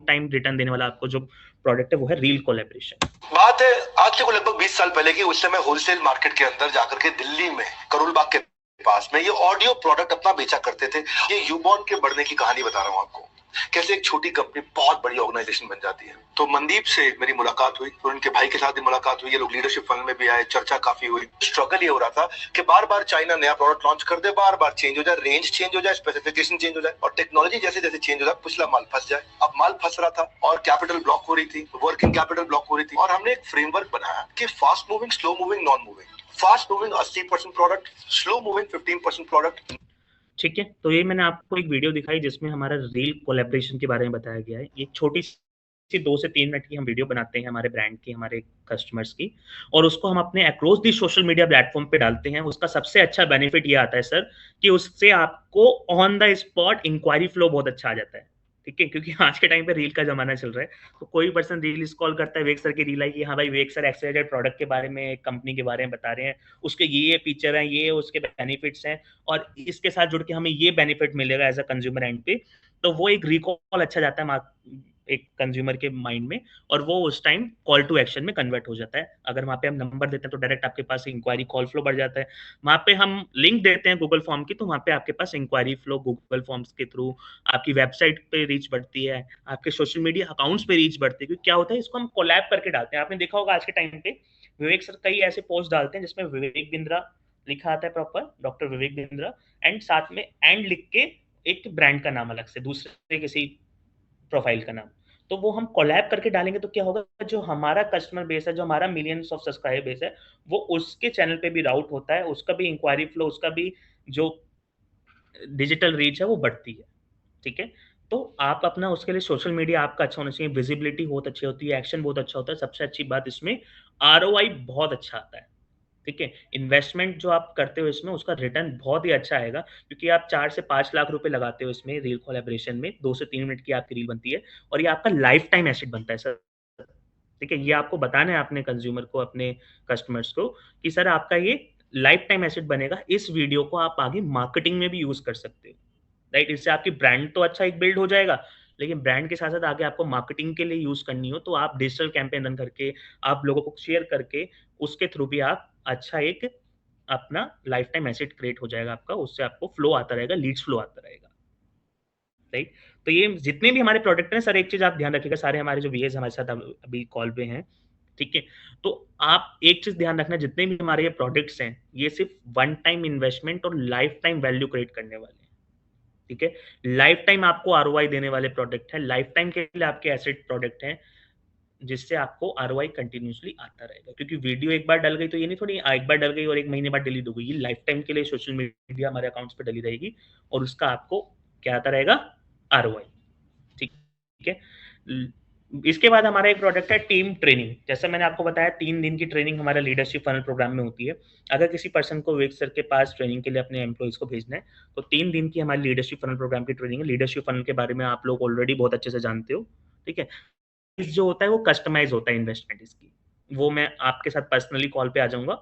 टाइम रिटर्न देने वाला आपको जो प्रोडक्ट है, वो है रील कोलैबोरेशन। बात है आज से लगभग 20 साल पहले की। उस समय होलसेल मार्केट के अंदर जाकर के दिल्ली में करोल बाग के पास में ये ऑडियो प्रोडक्ट अपना बेचा करते थे। ये यूबॉर्न के बढ़ने की कहानी बता रहा हूँ आपको, कैसे एक छोटी कंपनी बहुत बड़ी ऑर्गेनाइजेशन बन जाती है। तो मनदीप से मेरी मुलाकात हुई, तो उनके भाई के साथ भी मुलाकात हुई, ये लोग लीडरशिप फनल में भी आए, चर्चा काफी हुई। स्ट्रगल ये हो रहा था कि बार बार चाइना नया प्रोडक्ट लॉन्च कर दे, बार बार चेंज हो जाए, रेंज चेंज हो जाए, स्पेसिफिकेशन चेंज हो जाए और टेक्नोलॉजी जैसे जैसे चेंज हो जाए पिछला माल फंस जाए। अब माल फंस रहा था और कैपिटल ब्लॉक हो रही थी, वर्किंग कैपिटल ब्लॉक हो रही थी। और हमने एक फ्रेमवर्क बनाया कि fast moving, slow moving, non moving. Fast moving 80% product, slow moving 15% product. ठीक है? तो ये मैंने आपको एक वीडियो दिखाई जिसमें हमारा रील कोलैबोरेशन के बारे में बताया गया है। ये छोटी सी 2 से 3 मिनट की हम वीडियो बनाते हैं हमारे ब्रांड की, हमारे कस्टमर्स की, और उसको हम अपने across the social media platform पे डालते हैं। उसका सबसे अच्छा बेनिफिट ये आता है सर कि उससे आपको on the spot inquiry flow बहुत अच्छा आ जाता है। ठीक है? क्योंकि आज के टाइम पे रील का जमाना चल रहा है, तो कोई पर्सन रील स्क्रॉल करता है, विवेक सर की रील आई कि हाँ भाई विवेक सर XYZ प्रोडक्ट के बारे में, कंपनी के बारे में बता रहे हैं, उसके ये फीचर हैं, ये उसके बेनिफिट्स हैं और इसके साथ जुड़ के हमें ये बेनिफिट मिलेगा एज अ कंज्यूमर एंड पे, तो वो एक रिकॉल अच्छा जाता है एक कंज्यूमर के माइंड में और वो उस टाइम कॉल टू एक्शन में कन्वर्ट हो जाता है। अगर वहाँ पे हम नंबर देते हैं तो डायरेक्ट आपके पास इंक्वायरी कॉल फ्लो बढ़ जाता है। वहाँ पे हम लिंक देते हैं गूगल फॉर्म की, तो वहाँ पे आपके पास इंक्वायरी फ्लो गूगल फॉर्म्स के थ्रू आपकी वेबसाइट पे रीच बढ़ती है, आपके सोशल मीडिया अकाउंट्स पे रीच बढ़ती है। क्योंकि क्या होता है, इसको हम कोलैब करके डालते हैं। आपने देखा होगा आज के टाइम पे विवेक सर कई ऐसे पोस्ट डालते हैं जिसमें विवेक बिंद्रा लिखा आता है, proper doctor Vivek Bindra, and साथ में एंड लिख के एक ब्रांड का नाम अलग से, दूसरे किसी प्रोफाइल का नाम। तो वो हम कोलैब करके डालेंगे तो क्या होगा, जो हमारा कस्टमर बेस है, जो हमारा मिलियंस ऑफ सब्सक्राइबर बेस है, वो उसके चैनल पे भी राउट होता है, उसका भी इंक्वायरी फ्लो, उसका भी जो डिजिटल रीच है वो बढ़ती है। ठीक है? तो आप अपना उसके लिए सोशल मीडिया आपका अच्छा होना चाहिए, विजिबिलिटी बहुत अच्छी होती है, एक्शन बहुत अच्छा होता है, सबसे अच्छी बात इसमें ROI बहुत अच्छा आता है। ठीक है। इन्वेस्टमेंट जो आप करते हो इसमें, उसका रिटर्न बहुत ही अच्छा आएगा, क्योंकि आप 4 से 5 लाख रुपए लगाते हो इसमें रील कोलैबोरेशन में, 2 से 3 मिनट की आपकी रील बनती है और ये आपका लाइफ टाइम एसेट बनता है सर। ठीक है, ये आपको बताना है अपने कंज्यूमर को, अपने कस्टमर्स को कि सर आपका ये लाइफ टाइम एसेट बनेगा। इस वीडियो को आप आगे मार्केटिंग में भी यूज कर सकते हो, राइट? इससे आपकी ब्रांड तो अच्छा एक बिल्ड हो जाएगा, लेकिन ब्रांड के साथ साथ आगे आपको मार्केटिंग के लिए यूज करनी हो तो आप डिजिटल कैंपेन रन करके, आप लोगों को शेयर करके, उसके थ्रू भी आप अच्छा एक अपना लाइफ टाइम एसेट क्रिएट हो जाएगा आपका, उससे आपको फ्लो आता रहेगा, लीड्स फ्लो आता रहेगा, राइट? तो ये जितने भी हमारे प्रोडक्ट हैं सर, एक चीज आप ध्यान रखिएगा, सारे हमारे जो वीएस हमारे साथ अभी कॉल पे हैं, ठीक है, तो आप एक चीज ध्यान रखना, जितने भी हमारे ये प्रोडक्ट्स हैं ये सिर्फ वन टाइम इन्वेस्टमेंट और लाइफ टाइम वैल्यू क्रिएट करने वाले हैं, ठीक है? लाइफ टाइम आपको आरओआई देने वाले प्रोडक्ट है, लाइफ टाइम के लिए आपके एसेट प्रोडक्ट हैं, जिससे आपको आरओआई कंटिन्यूसली आता रहेगा, क्योंकि वीडियो एक बार डल गई तो ये नहीं थोड़ी एक बार डल गई और एक महीने बाद डिलीट हो गई, ये लाइफ टाइम के लिए सोशल मीडिया हमारे अकाउंट्स पे डली रहेगी और उसका आपको क्या आता रहेगा? आरओआई, ठीक है। इसके बाद हमारा एक प्रोडक्ट है टीम ट्रेनिंग। जैसे मैंने आपको बताया 3 दिन की ट्रेनिंग हमारा लीडरशिप फनल प्रोग्राम में होती है। अगर किसी पर्सन को विवेक सर के पास ट्रेनिंग के लिए अपने एम्प्लॉइज को भेजना है तो 3 दिन की हमारी लीडरशिप फनल प्रोग्राम की ट्रेनिंग है। लीडरशिप फनल के बारे में आप लोग ऑलरेडी बहुत अच्छे से जानते हो, ठीक है। जो होता है वो कस्टमाइज होता है इन्वेस्टमेंट इसकी, वो मैं आपके साथ पर्सनली कॉल पे आ जाऊंगा,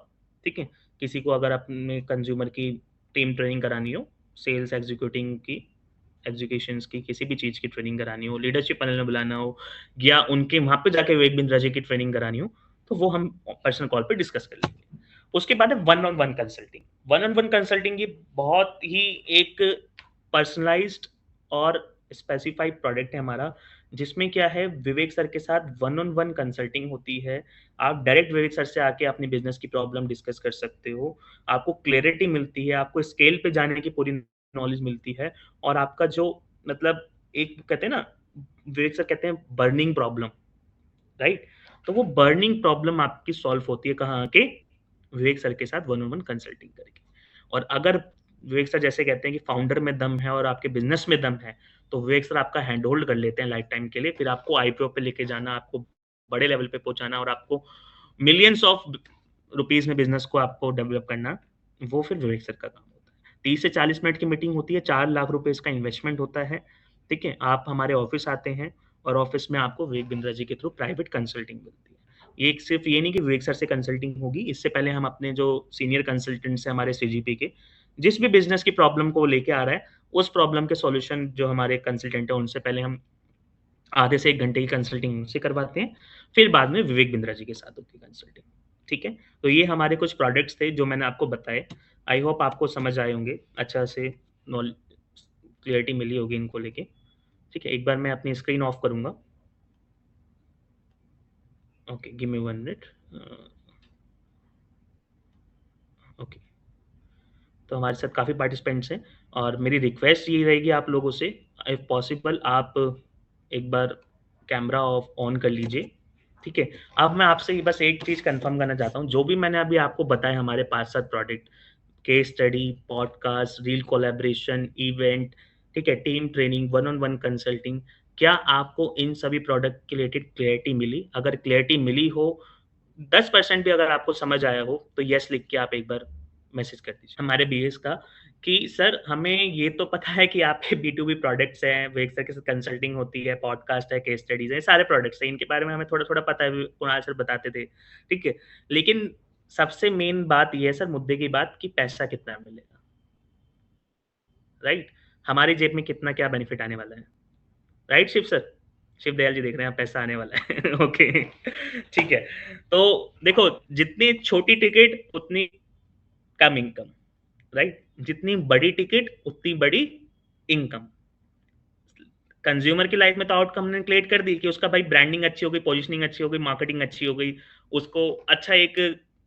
ठीक है। किसी को अगर अपने कंज्यूमर की टीम ट्रेनिंग करानी हो, सेल्स एग्जीक्यूटिंग की, एजुकेशंस की, किसी भी चीज़ की ट्रेनिंग करानी हो, लीडरशिप पैनल में बुलाना हो, या उनके वहाँ पे जाके विवेक बिंद्रा जी की ट्रेनिंग करानी हो, तो वो हम पर्सनल कॉल पे डिस्कस कर लेंगे। उसके बाद है one on one consulting. One on one consulting ये बहुत ही एक पर्सनलाइज्ड और स्पेसिफाइड प्रोडक्ट है हमारा, जिसमें क्या है, विवेक सर के साथ वन ऑन वन कंसल्टिंग होती है। आप डायरेक्ट विवेक सर से आके अपनी बिजनेस की प्रॉब्लम डिस्कस कर सकते हो, आपको क्लैरिटी मिलती है, आपको स्केल पे जाने की पूरी नॉलेज मिलती है, और आपका जो मतलब एक कहते हैं ना, विवेक सर कहते हैं बर्निंग प्रॉब्लम, राइट? तो वो बर्निंग प्रॉब्लम आपकी सॉल्व होती है कहाँ के? विवेक सर के साथ वन ऑन वन कंसल्टिंग करके। और अगर विवेक सर जैसे कहते हैं कि फाउंडर में दम है और आपके बिजनेस में दम है, तो विवेक सर आपका हैंड होल्ड कर लेते हैं लाइफ टाइम के लिए, फिर आपको आईपीओ पे लेके जाना, आपको बड़े लेवल पे पहुंचाना और आपको मिलियंस ऑफ रुपीज में बिजनेस को आपको डेवलप करना, वो फिर विवेक सर का काम होता है। 30 से 40 मिनट की मीटिंग होती है, 4 लाख रुपए इसका इन्वेस्टमेंट होता है, ठीक है। आप हमारे ऑफिस आते हैं और ऑफिस में आपको विवेक बिंद्रा जी के थ्रू प्राइवेट कंसल्टिंग मिलती है। ये सिर्फ ये नहीं कि विवेक सर से कंसल्टिंग होगी, इससे पहले हम अपने जो सीनियर कंसल्टेंट्स हैं हमारे सीजीपी के, जिस भी बिजनेस की प्रॉब्लम को वो लेके आ रहा है, उस प्रॉब्लम के सॉल्यूशन जो हमारे कंसल्टेंट है उनसे पहले हम आधे से 1 घंटे की कंसल्टिंग उनसे करवाते हैं, फिर बाद में विवेक बिंद्रा जी के साथ होती है कंसल्टिंग, ठीक है। तो ये हमारे कुछ प्रोडक्ट्स थे जो मैंने आपको बताए। आई होप आपको समझ आए होंगे, अच्छा से नॉलेज क्लियरिटी मिली होगी इनको लेके, ठीक है। एक बार मैं अपनी स्क्रीन ऑफ करूंगा। Okay, give me 1 minute. Okay, तो हमारे साथ काफ़ी पार्टिसिपेंट्स हैं और मेरी रिक्वेस्ट ये रहेगी आप लोगों से, इफ़ पॉसिबल आप एक बार कैमरा ऑफ ऑन कर लीजिए, ठीक है। अब मैं आपसे बस एक चीज़ कंफर्म करना चाहता हूँ, जो भी मैंने अभी आपको बताया हमारे 5-7 product, case study, podcast, reel collaboration, event, ठीक है, team training, one on one consulting, क्या आपको इन सभी प्रोडक्ट के रिलेटेड क्लैरिटी मिली? अगर क्लैरिटी मिली हो, 10% भी अगर आपको समझ आया हो, तो यस लिख के आप एक बार मैसेज कर दीजिए हमारे बीएस का कि सर हमें ये तो पता है कि आपके बी टू बी प्रोडक्ट्स हैं, वेग सर के साथ कंसल्टिंग होती है, पॉडकास्ट है, केस स्टडीज है, सारे प्रोडक्ट्स हैं, इनके बारे में हमें थोड़ा थोड़ा पता है, कुणाल सर बताते थे, ठीक है। लेकिन सबसे मेन बात ये है सर, मुद्दे की बात, कि पैसा कितना मिलेगा, राइट? हमारी जेब में कितना क्या बेनिफिट आने वाला है, राइट शिव सर? शिव दयाल जी देख रहे हैं, पैसा आने वाला है ओके ठीक है। तो देखो, जितनी छोटी टिकट उतनी कम इनकम, राइट? जितनी बड़ी टिकट उतनी बड़ी इनकम। कंज्यूमर की लाइफ में तो आउटकम ने क्रिएट कर दी कि उसका भाई ब्रांडिंग अच्छी हो गई, पोजीशनिंग अच्छी हो गई, मार्केटिंग अच्छी हो गई, उसको अच्छा एक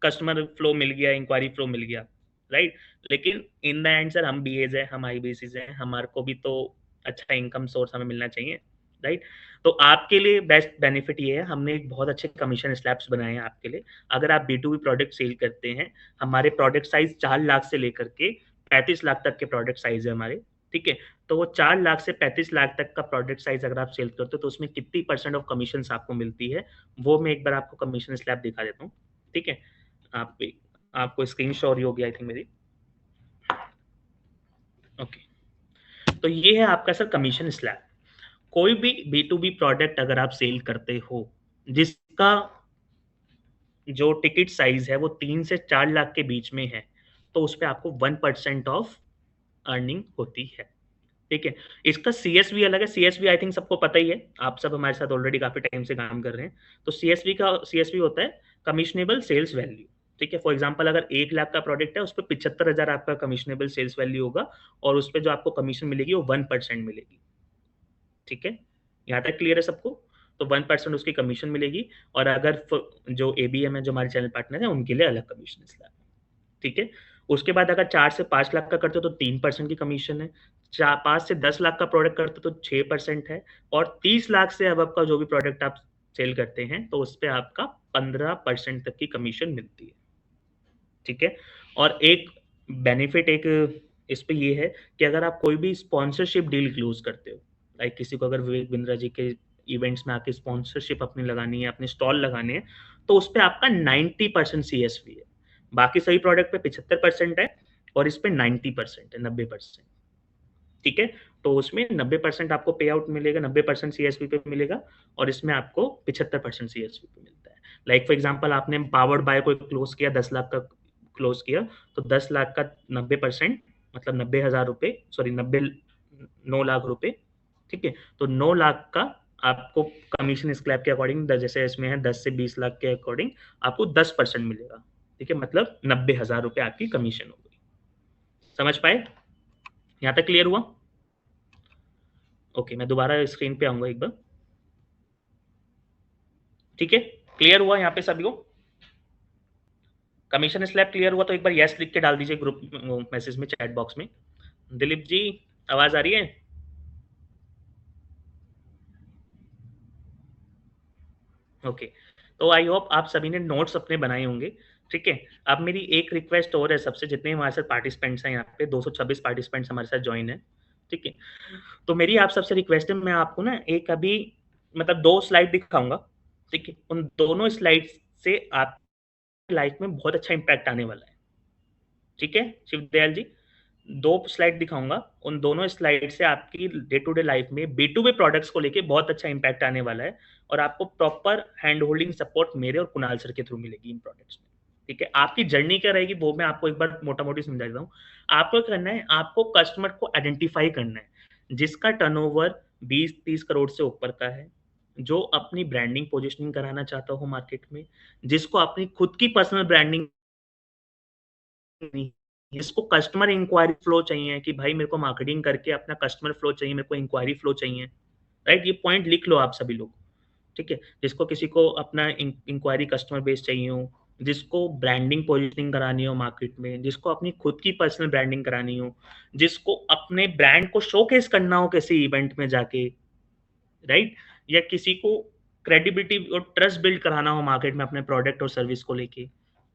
कस्टमर फ्लो मिल गया, इंक्वायरी फ्लो मिल गया, राइट? लेकिन इन द एंड सर हम बीएज है, हम आईबीएससीज हैं, हमारे को भी तो अच्छा इनकम सोर्स हमें मिलना चाहिए, राइट? तो आपके लिए बेस्ट बेनिफिट ये है, हमने एक बहुत अच्छे कमीशन स्लैब्स बनाए हैं आपके लिए। अगर आप B to B product sale करते हैं, हमारे प्रोडक्ट साइज 4 लाख से लेकर के 35 लाख तक के प्रोडक्ट साइज है हमारे, ठीक है। तो वो 4 लाख से 35 लाख तक का प्रोडक्ट साइज अगर आप सेल करते हो तो उसमें कितनी परसेंट ऑफ कमीशन आपको मिलती है, वो मैं एक बार आपको कमीशन स्लैब दिखा देता हूँ, ठीक है। आप आपको स्क्रीन शो हो गया आई थिंक मेरी। ओके, तो ये है आपका सर कमीशन स्लैब। कोई भी B2B प्रोडक्ट अगर आप सेल करते हो जिसका जो टिकट साइज है वो 3 से 4 लाख के बीच में है, तो उस पर आपको 1% ऑफ अर्निंग होती है। ठीक है, इसका CSV अलग है। CSV आई थिंक सबको पता ही है, आप सब हमारे साथ ऑलरेडी काफी टाइम से काम कर रहे हैं। तो CSV होता है कमिश्नेबल सेल्स वैल्यू। ठीक है, फॉर एग्जांपल अगर 1 लाख का प्रोडक्ट है उस पर 75,000 आपका कमिश्नेबल सेल्स वैल्यू होगा, और उस पर जो आपको कमीशन मिलेगी वो 1% मिलेगी। ठीक है, यहाँ तक क्लियर है सबको? तो 1% उसकी कमीशन मिलेगी, और अगर जो ABM है, जो हमारे चैनल पार्टनर है, उनके लिए अलग कमीशन स्लैब। ठीक है, उसके बाद अगर 4 से 5 लाख का करते हो तो 3% की कमीशन है। 5 से 10 लाख का प्रोडक्ट करते हो तो 6% है, और 30 लाख से अब आपका जो भी प्रोडक्ट आप सेल करते हैं तो उस पर आपका 15% तक की कमीशन मिलती है। ठीक है, और एक बेनिफिट एक इस पे ये है कि अगर आप कोई भी स्पॉन्सरशिप डील क्लोज करते हो, लाइक किसी को अगर विवेक बिंद्रा जी के इवेंट्स में आके स्पॉन्सरशिप अपनी लगानी है, अपने स्टॉल लगाने हैं, तो उस पर आपका 90% CSV है। बाकी सभी प्रोडक्ट पे 75% है, और इस पे 90% है, 90%। ठीक है, तो उसमें 90% आपको पे आउट मिलेगा, 90% CSV पे मिलेगा, और इसमें आपको 75% CSV पे मिलता है। लाइक फॉर एग्जाम्पल आपने पावर्ड बाय को क्लोज किया, 10 लाख का क्लोज किया, तो 10 लाख का 90% मतलब 90,000 रुपये, सॉरी 9 लाख रुपए। ठीक है, तो 9 लाख का आपको कमीशन स्लैब के अकॉर्डिंग, जैसे इसमें है 10 से 20 लाख के अकॉर्डिंग आपको 10% मिलेगा। ठीक है, मतलब 90,000 रुपये आपकी कमीशन हो गई। समझ पाए? यहाँ तक क्लियर हुआ? ओके, मैं दोबारा स्क्रीन पे आऊंगा एक बार। ठीक है, क्लियर हुआ यहाँ पे सभी को? कमीशन स्लैब क्लियर हुआ तो एक बार यस लिख के डाल दीजिए ग्रुप मैसेज में, चैट बॉक्स में। दिलीप जी, आवाज आ रही है? ओके, तो आई होप आप सभी ने नोट्स अपने बनाए होंगे। ठीक है, अब मेरी एक रिक्वेस्ट और है सबसे, जितने हमारे साथ पार्टिसिपेंट्स हैं, यहाँ पे 226 पार्टिसिपेंट्स हमारे साथ ज्वाइन है। ठीक है, तो मेरी आप सबसे रिक्वेस्ट है, मैं आपको ना एक अभी मतलब 2 स्लाइड दिखाऊंगा। ठीक है, उन दोनों स्लाइड से आप लाइफ में बहुत अच्छा इम्पैक्ट आने वाला है। ठीक है शिवदयाल जी, 2 स्लाइड दिखाऊंगा, उन दोनों स्लाइड से आपकी डे टू डे लाइफ में B2B प्रोडक्ट्स को लेके बहुत अच्छा इम्पैक्ट आने वाला है, और आपको प्रॉपर हैंड होल्डिंग सपोर्ट मेरे और कुणाल सर के थ्रू मिलेगी इन प्रोडक्ट्स में। ठीक है, आपकी जर्नी क्या रहेगी वो मैं आपको एक बार मोटा मोटी समझा देता हूँ। आपको करना है, आपको कस्टमर को आइडेंटिफाई करना है जिसका टर्नओवर 20-30 करोड़ से ऊपर का है, जो अपनी ब्रांडिंग पोजिशनिंग कराना चाहता हो मार्केट में, जिसको अपनी खुद की पर्सनल ब्रांडिंग, इसको कस्टमर इंक्वायरी फ्लो चाहिए कि भाई मेरे को मार्केटिंग करके अपना कस्टमर फ्लो चाहिए, मेरे को इंक्वायरी फ्लो चाहिए। राइट, ये पॉइंट लिख लो आप सभी लोग। ठीक है, जिसको किसी को अपना इंक्वायरी कस्टमर बेस चाहिए हो, जिसको ब्रांडिंग पोजिशनिंग करानी हो मार्केट में, जिसको अपनी खुद की पर्सनल ब्रांडिंग करानी हो, जिसको अपने ब्रांड को शोकेस करना हो किसी इवेंट में जाके, राइट, या किसी को क्रेडिबिलिटी और ट्रस्ट बिल्ड कराना हो मार्केट में अपने प्रोडक्ट और सर्विस को लेके,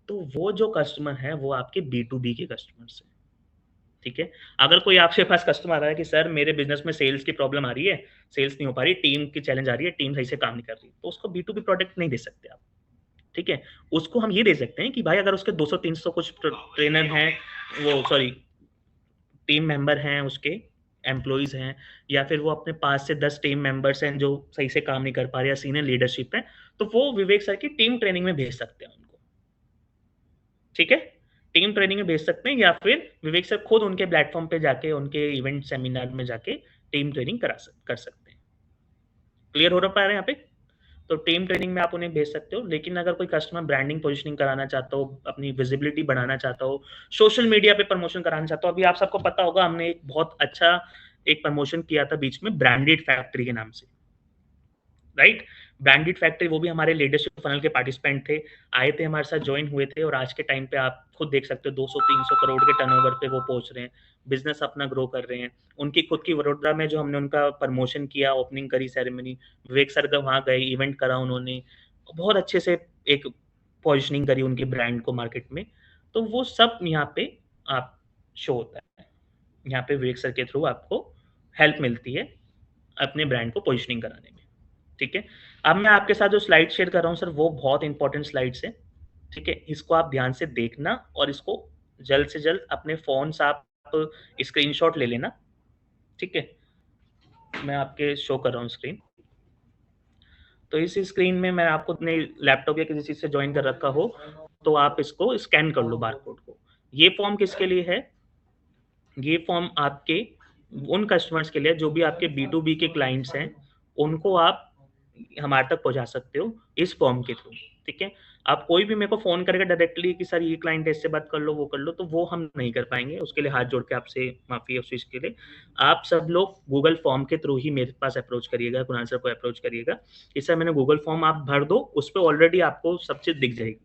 तो वो जो कस्टमर है वो आपके B2B के कस्टमर्स हैं। ठीक है, अगर कोई आपके पास कस्टमर आ रहा है कि सर मेरे बिजनेस में सेल्स की प्रॉब्लम आ रही है, सेल्स नहीं हो पा रही, टीम की चैलेंज आ रही है, टीम सही से काम नहीं कर रही, तो उसको B2B प्रोडक्ट नहीं दे सकते आप। ठीक है, उसको हम ये दे सकते हैं कि भाई अगर उसके 200-300 कुछ ट्रेनर हैं, वो सॉरी टीम मेंबर हैं, उसके एम्प्लॉइज हैं, या फिर वो अपने 5 से 10 टीम मेंबर्स हैं जो सही से काम नहीं कर पा रहे या सीनियर लीडरशिप है, तो वो विवेक सर की टीम ट्रेनिंग में भेज सकते हैं उनको। ठीक है, टीम ट्रेनिंग में भेज सकते हैं, या फिर विवेक सर खुद उनके प्लेटफॉर्म पे जाके, उनके इवेंट सेमिनार में जाके टीम ट्रेनिंग कर सकते हैं। क्लियर हो रहा है यहाँ पे? तो टीम ट्रेनिंग में आप उन्हें भेज सकते हो। लेकिन अगर कोई कस्टमर ब्रांडिंग पोजिशनिंग कराना चाहता हो, अपनी विजिबिलिटी बढ़ाना चाहता हो, सोशल मीडिया पे प्रमोशन कराना चाहता हो, अभी आप सबको पता होगा हमने एक बहुत अच्छा एक प्रमोशन किया था बीच में ब्रांडेड फैक्ट्री के नाम से, राइट। ब्रांडेड फैक्ट्री, वो भी हमारे लीडरशिप फनल के पार्टिसिपेंट थे, आए थे हमारे साथ ज्वाइन हुए थे, और आज के टाइम पे आप खुद देख सकते हो 200-300 करोड़ के टर्नओवर पे वो पहुंच रहे हैं, बिजनेस अपना ग्रो कर रहे हैं। उनकी खुद की वडोदरा में जो हमने उनका प्रमोशन किया, ओपनिंग करी सेरेमनी, विवेक सर वहाँ गए, इवेंट करा उन्होंने, बहुत अच्छे से एक पोजिशनिंग करी उनके ब्रांड को मार्केट में। तो वो सब यहाँ पे आप शो होता है, यहाँ पे विवेक सर के थ्रू आपको हेल्प मिलती है अपने ब्रांड को पोजिशनिंग कराने में। ठीक है, अब मैं आपके साथ जो स्लाइड शेयर कर रहा हूँ सर, वो बहुत इंपॉर्टेंट स्लाइड्स है। ठीक है, इसको आप ध्यान से देखना और इसको जल्द से जल्द अपने फ़ोन से आप स्क्रीनशॉट ले लेना। ठीक है, मैं आपके शो कर रहा हूँ स्क्रीन। तो इस स्क्रीन में मैं आपको अपने लैपटॉप या किसी चीज़ से ज्वाइन कर रखा हो तो आप इसको स्कैन कर लो बारकोड को। ये फॉर्म किसके लिए है? ये फॉर्म आपके उन कस्टमर्स के लिए जो भी आपके B2B के क्लाइंट्स हैं, उनको आप हमारे तक पहुंचा सकते हो इस फॉर्म के थ्रू। ठीक है, आप कोई भी मेरे को फ़ोन करेगा डायरेक्टली कि सर ये क्लाइंट है, इससे बात कर लो, वो कर लो, तो वो हम नहीं कर पाएंगे। उसके लिए हाथ जोड़ के आपसे माफ़ी है उस चीज़ के लिए। आप सब लोग गूगल फॉर्म के थ्रू ही मेरे पास अप्रोच करिएगा, कुणाल सर को अप्रोच करिएगा कि सर मैंने गूगल फॉर्म आप भर दो, उस पर ऑलरेडी आपको सब चीज़ दिख जाएगी।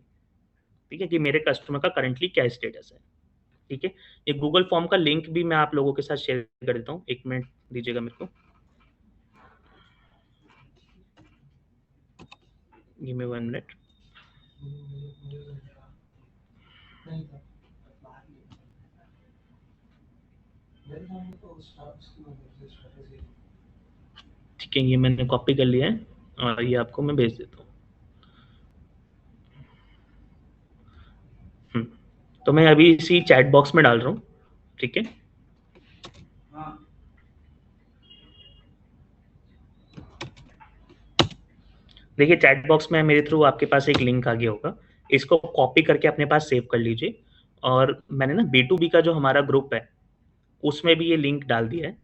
ठीक है, कि मेरे कस्टमर का करंटली क्या स्टेटस है। ठीक है, ये गूगल फॉर्म का लिंक भी मैं आप लोगों के साथ शेयर कर देता हूँ। 1 मिनट दीजिएगा मेरे को। Give me 1 minute. ठीक है, ये मैंने कॉपी कर लिया है और ये आपको मैं भेज देता हूँ। तो मैं अभी इसी चैट बॉक्स में डाल रहा हूँ। ठीक है, देखिए चैट बॉक्स में मेरे थ्रू आपके पास एक लिंक आ गया होगा, इसको कॉपी करके अपने पास सेव कर लीजिए। और मैंने ना B2B का जो हमारा ग्रुप है उसमें भी ये लिंक डाल दिया है।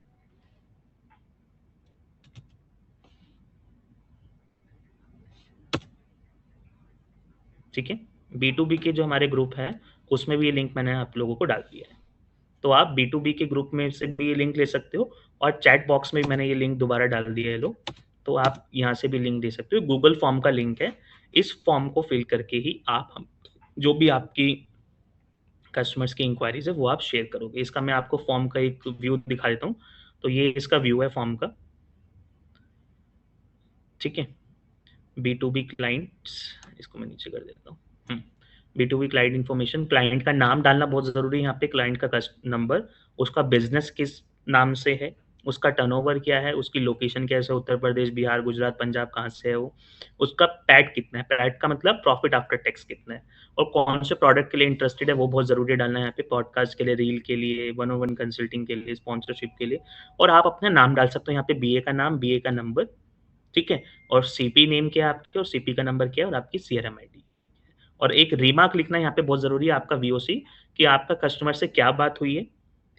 ठीक है, B2B के जो हमारे ग्रुप है उसमें भी ये लिंक मैंने आप लोगों को डाल दिया है। तो आप B2B के ग्रुप में से भी ये लिंक ले सकते हो और चैट बॉक्स में भी मैंने ये लिंक दोबारा डाल दिया है लोग, तो आप यहाँ से भी लिंक दे सकते हो। गूगल फॉर्म का लिंक है, इस फॉर्म को फिल करके ही आप जो भी आपकी कस्टमर्स की इंक्वायरीज है वो आप शेयर करोगे। इसका मैं आपको फॉर्म का एक व्यू दिखा देता हूँ। तो ये इसका व्यू है फॉर्म का। ठीक है, B2B क्लाइंट्स, इसको मैं नीचे कर देता हूँ। B2B क्लाइंट इन्फॉर्मेशन, क्लाइंट का नाम डालना बहुत ज़रूरी है यहाँ पे, क्लाइंट का नंबर, उसका बिजनेस किस नाम से है, उसका टर्नओवर क्या है, उसकी लोकेशन कैसे, उत्तर प्रदेश, बिहार, गुजरात, पंजाब कहाँ से है वो, उसका पैट कितना है, पैट का मतलब प्रॉफिट आफ्टर टैक्स कितना है, और कौन से प्रोडक्ट के लिए इंटरेस्टेड है वो बहुत ज़रूरी डालना है यहाँ पे, पॉडकास्ट के लिए, रील के लिए, 101 कंसल्टिंग के लिए, स्पॉन्सरशिप के लिए। और आप अपना नाम डाल सकते हो यहाँ पे, BA का नाम, BA का नंबर। ठीक है, और CP नेम क्या है आपके, और CP का नंबर क्या है, और आपकी CRM ID। और एक रिमार्क लिखना यहाँ पे बहुत ज़रूरी है, आपका VOC, कि आपका कस्टमर से क्या बात हुई है।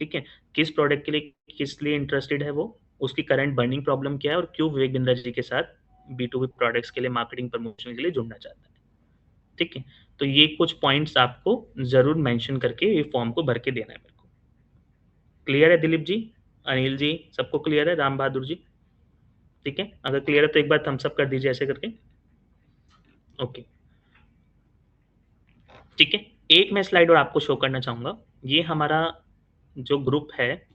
ठीक है, किस प्रोडक्ट के लिए, किस लिए इंटरेस्टेड है वो, उसकी करंट बर्निंग प्रॉब्लम क्या है, और क्यों विवेक बिंद्रा जी के साथ B2B प्रोडक्ट्स के लिए मार्केटिंग प्रमोशन के लिए जुड़ना चाहता है। ठीक है, तो ये कुछ पॉइंट्स आपको ज़रूर मेंशन करके ये फॉर्म को भर के देना है मेरे को। क्लियर है दिलीप जी, अनिल जी, सबको क्लियर है, राम बहादुर जी? ठीक है, अगर क्लियर है तो एक बार थम्स अप कर दीजिए ऐसे करके। ओके, ठीक है, एक मैं स्लाइड और आपको शो करना चाहूँगा। ये हमारा जो ग्रुप है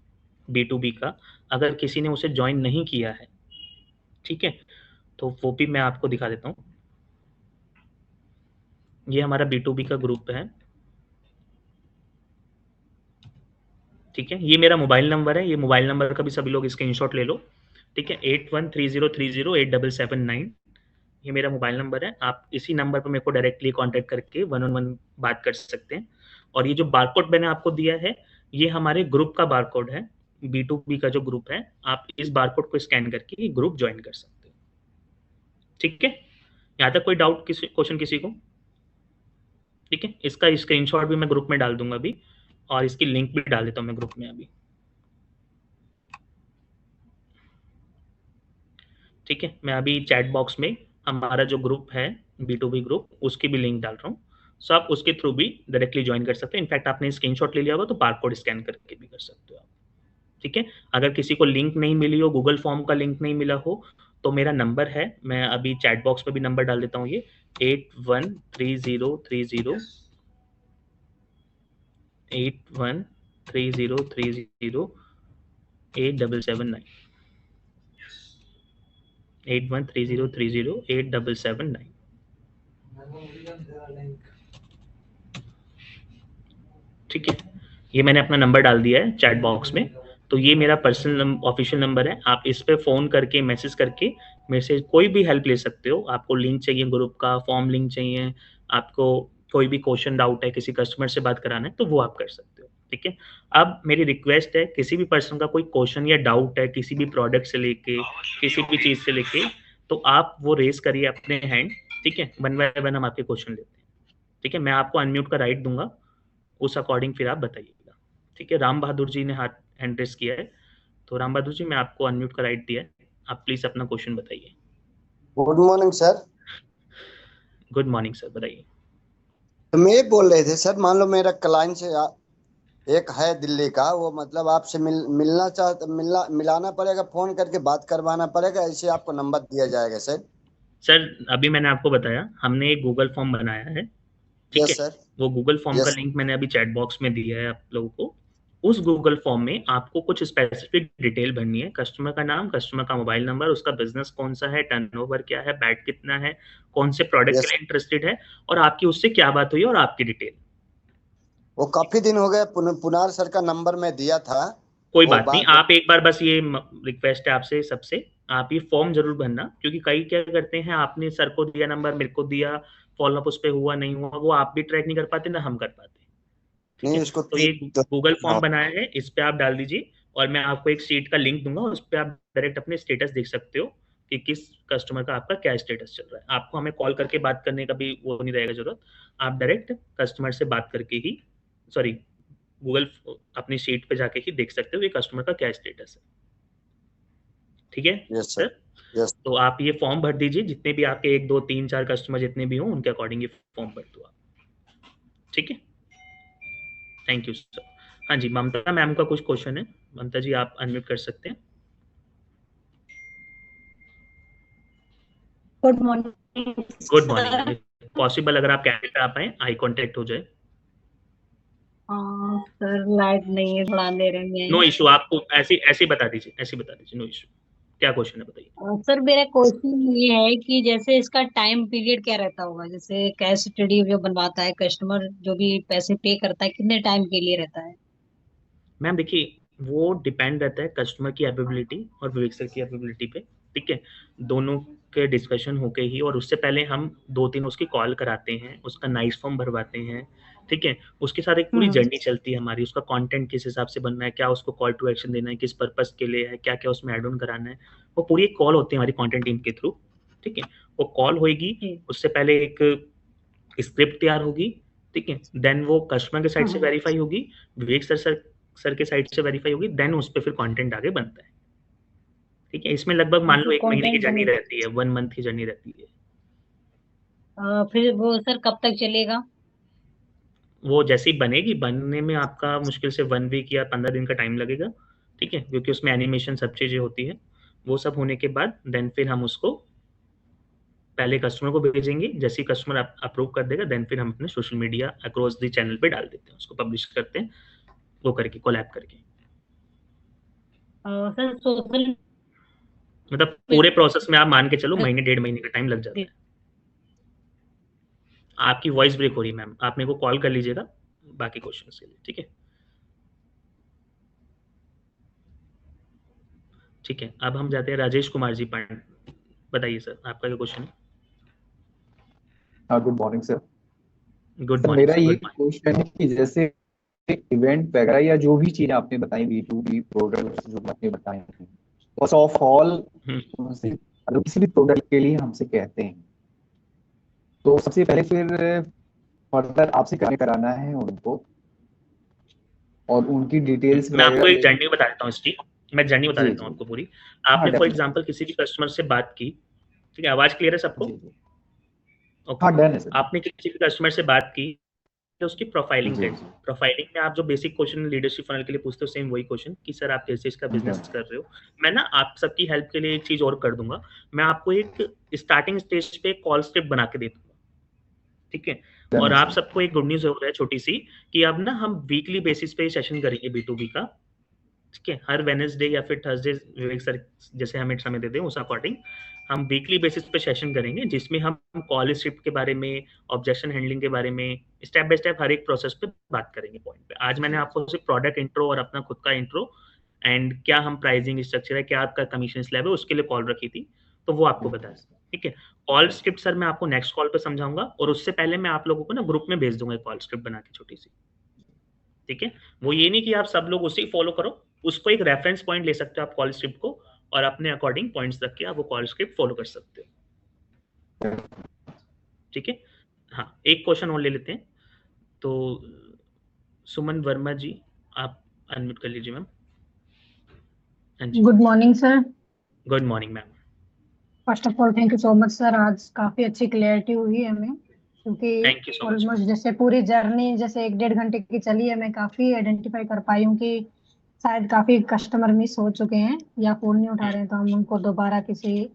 B2B का, अगर किसी ने उसे ज्वाइन नहीं किया है, ठीक है, तो वो भी मैं आपको दिखा देता हूँ। ये हमारा B2B का ग्रुप है। ठीक है, ये मेरा मोबाइल नंबर है, ये मोबाइल नंबर का भी सभी लोग स्क्रीनशॉट ले लो। ठीक है, 8130308779, ये मेरा मोबाइल नंबर है। आप इसी नंबर पर मेरे को डायरेक्टली कॉन्टैक्ट करके 1-on-1 बात कर सकते हैं। और ये जो बारकोड मैंने आपको दिया है, ये हमारे ग्रुप का बारकोड है, B2B का जो ग्रुप है। आप इस बारकोड को स्कैन करके ये ग्रुप ज्वाइन कर सकते हो। ठीक है, यहाँ तक कोई डाउट, किसी क्वेश्चन किसी को? ठीक है, इसका स्क्रीनशॉट भी मैं ग्रुप में डाल दूंगा अभी, और इसकी लिंक भी डाल देता हूँ मैं ग्रुप में अभी। ठीक है, मैं अभी चैट बॉक्स में हमारा जो ग्रुप है B2B ग्रुप, उसकी भी लिंक डाल रहा हूँ। सो आप उसके थ्रू भी डायरेक्टली ज्वाइन कर सकते हैं। इनफैक्ट आपने स्क्रीनशॉट ले लिया होगा तो बारकोड स्कैन करके भी कर सकते हो आप। ठीक है, अगर किसी को लिंक नहीं मिली हो, गूगल फॉर्म का लिंक नहीं मिला हो, तो मेरा नंबर है, मैं अभी चैट बॉक्स में भी नंबर डाल देता हूँ, ये 813030 8130308779। ठीक है, ये मैंने अपना नंबर डाल दिया है चैट बॉक्स में। तो ये मेरा पर्सनल ऑफिशियल नंबर है, आप इस पे फ़ोन करके, मैसेज करके मेरे से कोई भी हेल्प ले सकते हो। आपको लिंक चाहिए ग्रुप का, फॉर्म लिंक चाहिए, आपको कोई भी क्वेश्चन डाउट है, किसी कस्टमर से बात कराना है, तो वो आप कर सकते हो। ठीक है, अब मेरी रिक्वेस्ट है, किसी भी पर्सन का कोई क्वेश्चन या डाउट है किसी भी प्रोडक्ट से लेके, किसी भी चीज से लेके, तो आप वो रेस करिए अपने हैंड। ठीक है, वन बाय वन हम आपके क्वेश्चन लेते हैं। ठीक है, मैं आपको अनम्यूट का राइट दूंगा, उस अकॉर्डिंग फिर आप बताइएगा। ठीक है, राम बहादुर जी ने हाथ हैंड रेस किया है, तो राम बहादुर जी मैं आपको अनम्यूट का राइट दिया है, आप प्लीज अपना क्वेश्चन बताइए। Good morning sir. Good morning sir, बताइए। तो मैं ये बोल रहे थे सर, मान लो मेरा क्लाइंट से एक है दिल्ली का, वो मतलब आपसे मिलना चाहता, मिलाना पड़ेगा, फोन करके बात करवाना पड़ेगा, ऐसे आपको नंबर दिया जाएगा सर? सर अभी मैंने आपको बताया, हमने एक गूगल फॉर्म बनाया है। ठीक है, यस सर। वो गूगल फॉर्म का यस। लिंक मैंने अभी चैट बॉक्स में दिया है आप लोगों को। उस गूगल फॉर्म में आपको कुछ स्पेसिफिक डिटेल भरनी है, कस्टमर का नाम, कस्टमर का मोबाइल नंबर, उसका बिजनेस कौन सा है, टर्नओवर क्या है, बैट कितना है, कौन से प्रोडक्ट के यस। लिए इंटरेस्टेड है, और आपकी उससे क्या बात हुई और आपकी डिटेल। वो काफी दिन हो गए, पुनार सर का नंबर मैं दिया था। कोई वो बात नहीं, बात आप एक बार बस ये रिक्वेस्ट है आपसे सबसे, आप ये फॉर्म जरूर भरना, क्योंकि कई क्या करते हैं, आपने सर को दिया नंबर, मेरे को दिया, फॉलो अप उस पर हुआ नहीं हुआ, वो आप भी ट्रैक नहीं कर पाते ना हम कर पाते। ठीक नहीं, है, उसको तो ये गूगल फॉर्म बनाया है, इस पे आप डाल दीजिए, और मैं आपको एक शीट का लिंक दूंगा, उस पे आप डायरेक्ट अपने स्टेटस देख सकते हो कि किस कस्टमर का आपका क्या स्टेटस चल रहा है। आपको हमें कॉल करके बात करने का भी वो नहीं रहेगा जरूरत, आप डायरेक्ट कस्टमर से बात करके ही, सॉरी, गूगल अपनी शीट पे जाके ही देख सकते हो कि कस्टमर का क्या स्टेटस है। ठीक है यस सर। Sir, yes. तो आप ये फॉर्म भर दीजिए, जितने भी आपके 1 2 3 4 कस्टमर जितने भी हों उनके अकॉर्डिंग ये फॉर्म भर दो आप। ठीक है, थैंक यू सर। हाँ जी, ममता मैम का कुछ क्वेश्चन है, ममता जी आप अनम्यूट कर सकते हैं। Good morning good morning sir. Ma'am, possible अगर आप कैमरे पे आ पाए, आई कांटेक्ट हो जाए। सर लाइट नहीं है, थोड़ा अंधेरे में नो है। इशू, आपको ऐसे ऐसे बता दीजिए, ऐसे बता दीजिए, नो इशू। क्या क्वेश्चन है बताइए। सर मेरा क्वेश्चन ये है कि जैसे इसका टाइम पीरियड क्या रहता होगा, जैसे कैश स्टडी जो बनवाता है कस्टमर, जो भी पैसे पे करता है, कितने टाइम के लिए रहता है? मैम देखिए, वो डिपेंड रहता है कस्टमर की अवेबिलिटी और विवेक सर की अवेबिलिटी पे। ठीक है, दोनों के डिस्कशन होके ही, और उससे पहले हम 2 3 उसकी कॉल कराते हैं, उसका नाइस फॉर्म भरवाते हैं। ठीक है, उसके साथ एक पूरी हम्म। जर्नी चलती है हमारी, उसका कंटेंट किस हिसाब से बनना है, क्या उसको कॉल टू एक्शन देना है, किस पर्पस के लिए है, क्या क्या उसमें ऐड ऑन कराना है, वो पूरी एक कॉल होती है हमारी कंटेंट टीम के थ्रू। ठीक है, वो कॉल होगी, जी। उससे पहले एक स्क्रिप्ट तैयार होगी। ठीक है, देन वो कस्टमर के साइड से हम्म। वेरीफाई होगी, विवेक सर के साइड से वेरीफाई होगी, देन उस पर फिर कंटेंट आगे बनता है। ठीक है, इसमें लगभग मान लो फिर 1 महीने की कंटेंट जर्नी बने। रहती है, 1 मंथ की जर्नी रहती है। फिर वो सर कब तक चलेगा? वो जैसे ही बनेगी, बनने में आपका मुश्किल से 1 वीक या 15 दिन का टाइम लगेगा। ठीक है, क्योंकि उसमें एनिमेशन सब चीज़ें होती है। वो सब होने के बाद देन फिर हम उसको पहले कस्टमर को भेजेंगे, जैसे ही कस्टमर अप्रूव कर देगा, देन फिर हम अपने social media across the channel पे डाल देते हैं, उसको पब्लिश करते हैं, वो करके कोलैब करके। सर सोशल मतलब पूरे प्रोसेस में आप मान के चलो महीने 1.5 महीने का टाइम लग जाता है। आपकी वॉइस ब्रेक हो रही है मैम, आप मेरे को कॉल कर लीजिएगा बाकी क्वेश्चंस के लिए। ठीक है, ठीक है, अब हम जाते हैं राजेश कुमार जी पांडे, बताइए सर आपका क्या क्वेश्चन है। हाँ, good morning sir. Good sir morning मेरा सर, ये गुड मॉर्निंग। क्वेश्चन है कि जैसे इवेंट वगैरह या जो भी चीजें आपने बताई, B2B प्रोडक्ट्स जो आपने बताए हैं, फर्स्ट ऑफ ऑल उनसे अगर किसी भी प्रोडक्ट के लिए हमसे कहते हैं तो सबसे पहले फिर फर्दर आपसे कराना है उनको, और उनकी डिटेल्स मैं आपको वगैरह एक जर्नी बता देता हूँ इसकी, मैं जर्नी बता जी देता हूँ जी। आपको पूरी। हाँ आपने फॉर डेफिनेट। एग्जांपल किसी भी कस्टमर से बात की, ठीक है, आवाज क्लियर है सबको? जी जी। ओके, हाँ डन है सर। आपने किसी भी कस्टमर से बात की, तो उसकी प्रोफाइलिंग जी करी। जी। प्रोफाइलिंग में आप जो बेसिक क्वेश्चन लीडरशिप फनल के लिए पूछते हो, सेम वही क्वेश्चन कि सर आप कैसे इसका बिजनेस डन। कर रहे हो। मैं ना आप सबकी हेल्प के लिए एक चीज और कर दूंगा, मैं आपको एक स्टार्टिंग स्टेज पे कॉल स्क्रिप्ट बना के दे दूंगा। ठीक है, डन और है आप सर। सबको एक गुड न्यूज हो रहा है छोटी सी, कि अब ना हम वीकली बेसिस पे सेशन करेंगे B2B का। ठीक है, हर वेनेसडे या फिर थर्सडे, विवेक सर जैसे हमें समय देते हैं उस अकॉर्डिंग हम वीकली बेसिस पे सेशन करेंगे, जिसमें हम कॉल स्क्रिप्ट के बारे में, ऑब्जेक्शन हैंडलिंग के बारे में, स्टेप बाय स्टेप हर एक प्रोसेस पे बात करेंगे पॉइंट पे। आज मैंने आपको सिर्फ प्रोडक्ट इंट्रो और अपना खुद का इंट्रो एंड क्या हम प्राइसिंग स्ट्रक्चर है, क्या आपका कमीशन स्लैब है, उसके लिए कॉल रखी थी, तो वो आपको बताया। ठीक है। कॉल स्क्रिप्ट सर मैं आपको नेक्स्ट कॉल पे समझाऊंगा, और उससे पहले मैं आप लोगों को ना ग्रुप में भेज दूंगा कॉल स्क्रिप्ट बना के छोटी सी। ठीक है, वो ये नहीं कि आप सब लोग उसी फॉलो करो, उसको एक रेफरेंस पॉइंट ले सकते हो आप कॉल स्क्रिप्ट को, और अपने अकॉर्डिंग पॉइंट्स रख के आप वो कॉल स्क्रिप्ट फॉलो कर सकते हो। ठीक है, हाँ एक क्वेश्चन और ले लेते हैं। तो सुमन वर्मा जी आप अनम्यूट कर लीजिए मैम। हाँ जी, good morning sir. Good morning ma'am. First of all thank you so much sir, आज काफी अच्छी क्लैरिटी हुई है हमें, क्योंकि thank you so much. Almost जैसे पूरी जर्नी जैसे 1-1.5 घंटे की चली है, मैं काफी आइडेंटिफाई कर पाई हूँ कि शायद काफी कस्टमर मिस हो चुके हैं या फोन नहीं उठा रहे हैं, तो हम उनको दोबारा किसी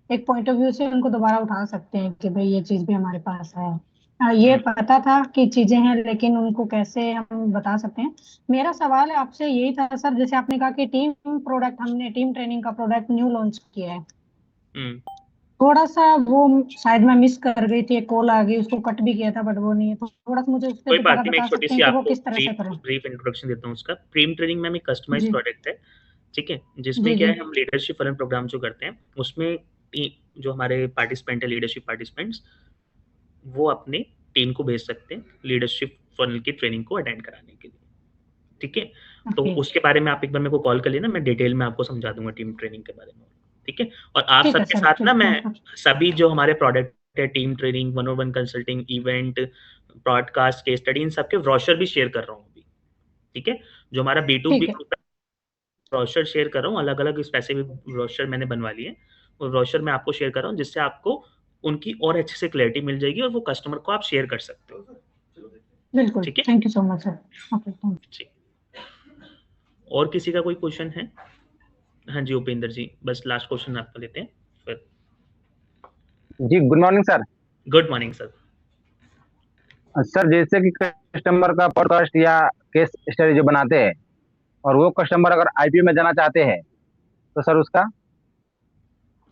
एक पॉइंट ऑफ व्यू से उनको दोबारा उठा सकते हैं कि भाई ये चीज भी हमारे पास है। ये पता था कि चीजें हैं, लेकिन उनको कैसे हम बता सकते हैं। मेरा सवाल है आपसे यही था सर, जैसे आपने कहा कि हमने टीम ट्रेनिंग का प्रोडक्ट न्यू लॉन्च किया है, थोड़ा सा वो शायद मैं मिस कर गई थी, एक कॉल आ गई, उसको कट भी किया था, बट वो नहीं है, तो थोड़ा सा मुझे उसके कोई बात दोबारा नहीं, मैं बता एक छोटी सकते सी हैं कि वो आपको किस तरह से करें। ब्रीफ इंट्रोडक्शन देता हूँ उसका। प्रीम ट्रेनिंग में एक कस्टमाइज जी प्रोडक्ट है, ठीक है, जिसमें जी क्या जी है हम लीडरशिप फलन प्रोग्राम जो करते हैं उसमें जो हमारे पार्टिसिपेंट है लीडरशिप पार्टिसिपेंट्स, वो अपने टीम को भेज सकते हैं लीडरशिप फनल की ट्रेनिंग को अटेंड कराने के लिए। ठीक है, तो ओके, उसके बारे में आप एक बार मेरे को कॉल कर लेना, मैं डिटेल में आपको समझा दूंगा टीम ट्रेनिंग के बारे में। ठीक है, और आप ठीक है सबके सर, साथ ना ठीक मैं है। सभी जो हमारे प्रोडक्ट है, team training, 101 consulting, event, broadcast, case study, इन सबके ब्रोशर भी शेयर कर रहा हूँ अभी। ठीक है, जो हमारा B2B ठीक है, ग्रुप है ब्रोशर शेयर कर रहा हूँ, अलग अलग स्पेसिफिक ब्रोशर मैंने बनवा लिए हैं, और ब्रोशर मैं आपको शेयर कर रहा हूँ, जिससे आपको उनकी और अच्छे से क्लैरिटी मिल जाएगी, और वो कस्टमर को आप शेयर कर सकते हो। बिल्कुल, ठीक है thank you so much sir. Okay, thank जी, और किसी का कोई क्वेश्चन है? हाँ जी उपेंद्र जी, बस लास्ट क्वेश्चन आपका लेते हैं फिर। जी good morning sir. Good morning sir. Sir जैसे कि कस्टमर का पॉडकास्ट या केस स्टडी जो बनाते हैं, और वो कस्टमर अगर आईपीओ में जाना चाहते हैं, तो सर उसका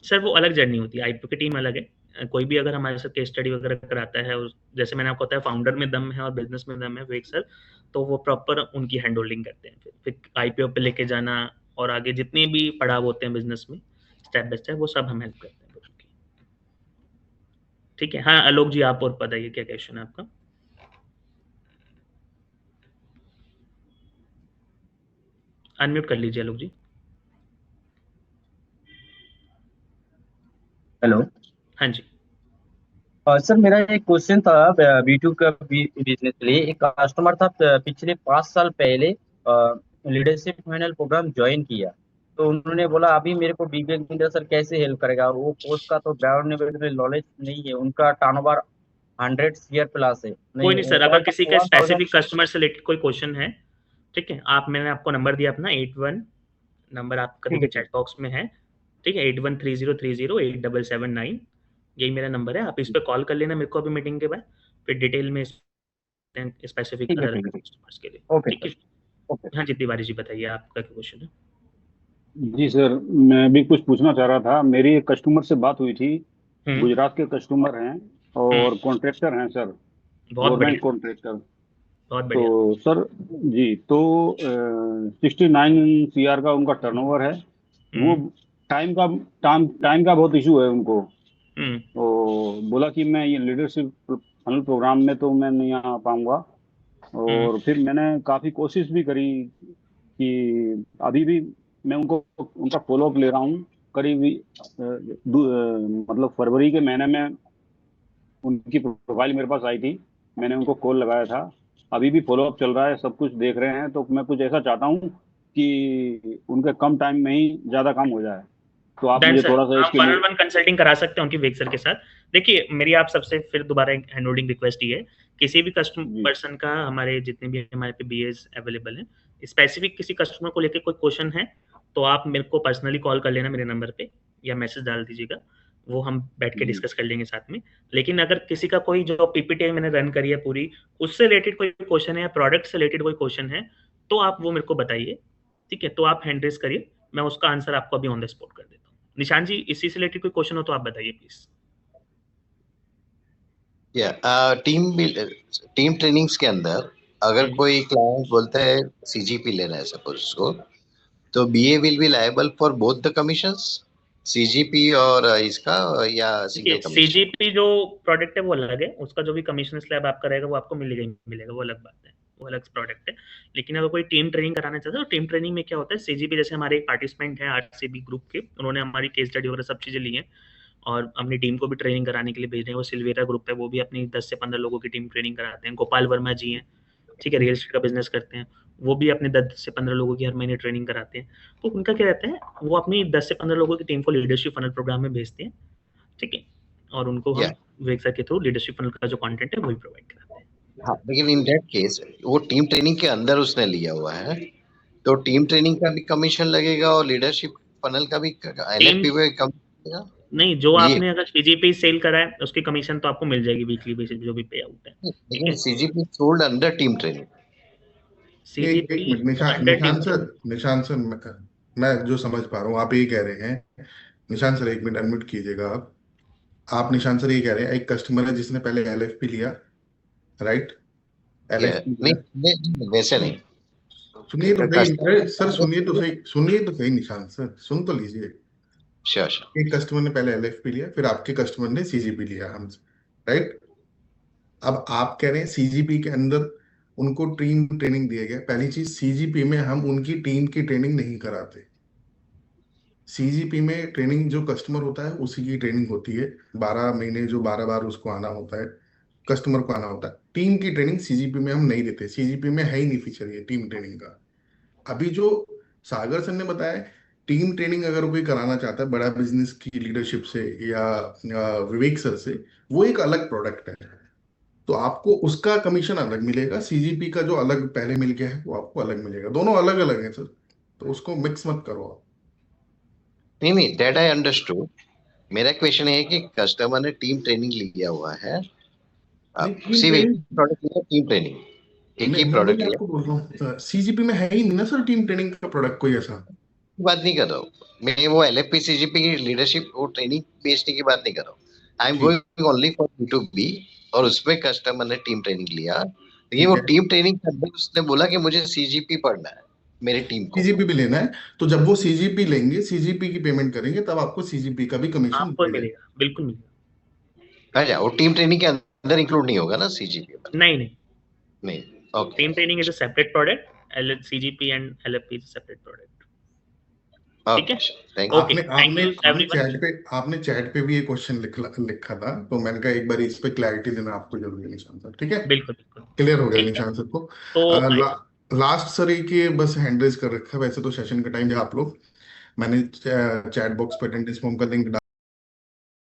सर वो अलग जर्नी होती है, आईपीओ की टीम अलग है। कोई भी अगर हमारे साथ केस स्टडी वगैरह कराता है, और जैसे मैंने आपको बताया फाउंडर में दम है और बिजनेस में दम है विवेक सर, तो वो प्रॉपर उनकी हैंड होल्डिंग करते हैं, फिर आईपीओ पे लेके जाना, और आगे जितने भी पड़ाव होते हैं बिजनेस में स्टेप बाय स्टेप, वो सब हम हेल्प करते हैं उनकी। ठीक है, हाँ आलोक जी आप और बताइए क्या क्वेश्चन है आपका? अनम्यूट कर लीजिए आलोक जी। हेलो हाँ जी। सर, मेरा एक क्वेश्चन था B2 का बिजनेस के लिए। एक कस्टमर था पिछले 5 साल पहले लीडरशिप फाइनल प्रोग्राम ज्वाइन किया, तो उन्होंने बोला अभी मेरे को विवेक बिंद्रा सर कैसे हेल्प करेगा, और वो पोस्ट का तो बैकग्राउंड में नॉलेज नहीं है, उनका टर्नओवर 100 शेयर प्लस है, कोई नहीं नहीं वो सर, कहा अगर था किसी का 1000। स्पेसिफिक कस्टमर से रिलेटेड कोई क्वेश्चन है, ठीक है, आप मैंने आपको नंबर दिया अपना 81 नंबर आपका ठीक है, देखिए ठीक चैट बॉक्स में है। ठीक है, 8130308779, यही मेरा नंबर है, आप इस पे कॉल कर लेना मेरे को अभी मीटिंग के बाद, फिर डिटेल में स्पेसिफिक ठीक है, ठीक है, ठीक कस्टमर्स के लिए। है। ओके ठीक सर, है, ओके। हाँ जी तिवारी जी बताइए आपका क्या क्वेश्चन है? जी सर, मैं भी कुछ पूछना चाह रहा था। मेरी एक कस्टमर से बात हुई थी, हम्म गुजरात के कस्टमर हैं और कॉन्ट्रैक्टर हैं सर, बहुत गवर्नमेंट बढ़िया, कॉन्ट्रैक्टर। बहुत बढ़िया। तो सर जी, तो 69 CR का उनका टर्नओवर है। वो हम्म टाइम का बहुत इशू है उनको। हम्म तो बोला कि मैं ये लीडरशिप फनल प्रोग्राम में तो मैं नहीं आ पाऊंगा। हम्म और फिर मैंने काफ़ी कोशिश भी करी कि अभी भी मैं उनका फॉलोअप ले रहा हूँ। करीब मतलब फरवरी के महीने में उनकी प्रोफाइल मेरे पास आई थी, मैंने उनको कॉल लगाया था। अभी भी फॉलोअप चल रहा है, सब कुछ देख रहे हैं। तो मैं कुछ ऐसा चाहता हूँ कि उनके कम टाइम में ही ज़्यादा काम हो जाए। तो आप डन मुझे सर, थोड़ा सा हम इसके 1 लिए। on 1 कंसल्टिंग करा सकते हैं उनकी वेक सर के साथ। देखिए मेरी आप सबसे फिर दोबारा एक हैंड होल्डिंग रिक्वेस्ट ये है, किसी भी कस्टमर जी पर्सन का, हमारे जितने भी हमारे पे बीएस अवेलेबल हैं, स्पेसिफिक किसी कस्टमर को लेकर कोई क्वेश्चन है, तो आप मेरे को पर्सनली कॉल कर लेना मेरे नंबर पे, या मैसेज डाल दीजिएगा, वो हम बैठ के जी डिस्कस कर लेंगे साथ में। लेकिन अगर किसी का कोई जो पीपीटी मैंने रन करी है पूरी, उससे रिलेटेड कोई क्वेश्चन है या प्रोडक्ट से रिलेटेड कोई क्वेश्चन है, तो आप वो मेरे को बताइए। ठीक है, तो आप हैंड रेस करिए, मैं उसका आंसर आपको अभी ऑन द स्पॉट कर देता हूँ। निशान जी इसी से रिलेटेड कोई क्वेश्चन हो तो आप बताइए प्लीज। टीम ट्रेनिंग्स के अंदर अगर कोई क्लाइंट बोलता है सीजीपी लेना है सपोज उसको, तो BA will be liable for both the commissions. CGP और इसका या सिंगल कमीशन? सीजीपी जो प्रोडक्ट है वो अलग है, उसका जो भी कमीशन स्लैब आपका रहेगा वो आपको मिलेगा ही मिलेगा, वो अलग बात है, वो अलग प्रोडक्ट है। लेकिन अगर कोई टीम ट्रेनिंग कराना चाहता है तो टीम ट्रेनिंग में क्या होता है, सीजीपी जैसे हमारे एक पार्टिसिपेंट है आरसीबी ग्रुप के, उन्होंने हमारी केस स्टडी वगैरह सब चीजें ली हैं और अपनी टीम को भी ट्रेनिंग कराने के लिए भेज रहे हैं। वो सिल्वेरा ग्रुप है, वो भी अपनी 10 से 15 लोगों की टीम ट्रेनिंग कराते हैं। गोपाल वर्मा जी हैं, ठीक है, रियल एस्टेट का बिजनेस करते हैं, वो भी अपने 10 से 15 लोगों की हर महीने ट्रेनिंग कराते हैं। तो उनका क्या रहता है, वो अपनी 10 से 15 लोगों की टीम को लीडरशिप फनल प्रोग्राम में भेजते हैं, ठीक है, और उनको हम विवेक के थ्रू लीडरशिप फनल का जो कंटेंट है वही प्रोवाइड कराते हैं। हाँ, लेकिन इन दैट केस वो टीम ट्रेनिंग के अंदर उसने लिया हुआ है, तो टीम ट्रेनिंग का भी कमीशन लगेगा और लीडरशिप फनल का भी एलएफपी पे कम लगेगा? नहीं, जो आपने अगर सीजीपी सेल करा है उसकी कमीशन तो आपको मिल जाएगी वीकली बेसिस जो भी पे आउट है। लेकिन CGP sold under team training. एक मिनट निशांत सर मैं जो समझ पा रहा हूँ आप ये कह रहे हैं, निशांत सर एक मिनट अनम्यूट कीजिएगा आप निशांत सर ये कह रहे हैं एक कस्टमर है जिसने पहले एलएफपी लिया, राइट? नहीं वैसे नहीं, सुनिए तो सही सर, सुनिए तो सही निशांत सर, सुन तो लीजिए। एक कस्टमर ने पहले एलएफपी लिया, फिर आपके कस्टमर ने सीजीपी लिया हमसे, राइट? अब आप कह रहे हैं सीजीपी के अंदर उनको टीम ट्रेनिंग दिया गया। पहली चीज, सीजीपी में हम उनकी टीम की ट्रेनिंग नहीं कराते। सीजीपी में ट्रेनिंग जो कस्टमर होता है उसी की ट्रेनिंग होती है, 12 महीने जो 12 बार उसको आना होता है, कस्टमर को आना होता है। टीम की ट्रेनिंग सीजीपी में हम नहीं देते, सीजीपी में है ही नहीं फीचर ये टीम ट्रेनिंग का। अभी जो सागर सर ने बताया, टीम ट्रेनिंग अगर कोई कराना चाहता है बड़ा बिजनेस की लीडरशिप से या विवेक सर से, वो एक अलग प्रोडक्ट है, तो आपको उसका कमीशन अलग मिलेगा। सीजीपी का जो अलग पहले मिल गया है वो आपको अलग मिलेगा, दोनों अलग अलग है सर, तो उसको मिक्स मत करो आप। नहीं दैट आई अंडरस्टूड। मेरा क्वेश्चन है कि कस्टमर ने टीम ट्रेनिंग लिया हुआ है, प्रोडक्ट लिया टीम ट्रेनिंग, एक ही प्रोडक्ट लिया। आपको बोल रहा हूँ सीजीपी में है ही नहीं ना सर टीम ट्रेनिंग का प्रोडक्ट कोई ऐसा। बात नहीं कर रहा हूँ मैं, वो एलएफपी सीजीपी की लीडरशिप वो ट्रेनिंग बेचने की बात नहीं कर रहा हूँ। I am going only for B2B, और उसमें कस्टमर ने टीम ट्रेनिंग लिया, लेकिन वो टीम ट्रेनिंग के अंदर उसने बोला कि मुझे सीजीपी पढ़ना है, मेरी टीम को सीजीपी भी लेना है, तो जब वो सीजीपी लेंगे, सीजीपी की पेमेंट करेंगे, तब आपको सीजीपी का भी कमीशन मिलेगा। बिल्कुल मिलेगा। अच्छा, वो टीम ट्रेनिंग के अंदर इंक्लूड नहीं होगा ना सीजीपी? नहीं, okay. Team training is a separate product, CGP and LFP is a separate product. ठीक है। आपने चैट पे भी ये क्वेश्चन लिखा था, तो मैंने कहा एक बार इस पे क्लैरिटी देना आपको जरूरी है निशान सर, ठीक है? बिल्कुल क्लियर हो गया निशान सर को। लास्ट सर एक बस हैंड रेज कर रखा है, वैसे तो सेशन का टाइम है आप लोग, मैंने चैट बॉक्स पे अटेंडेंस फॉर्म का लिंक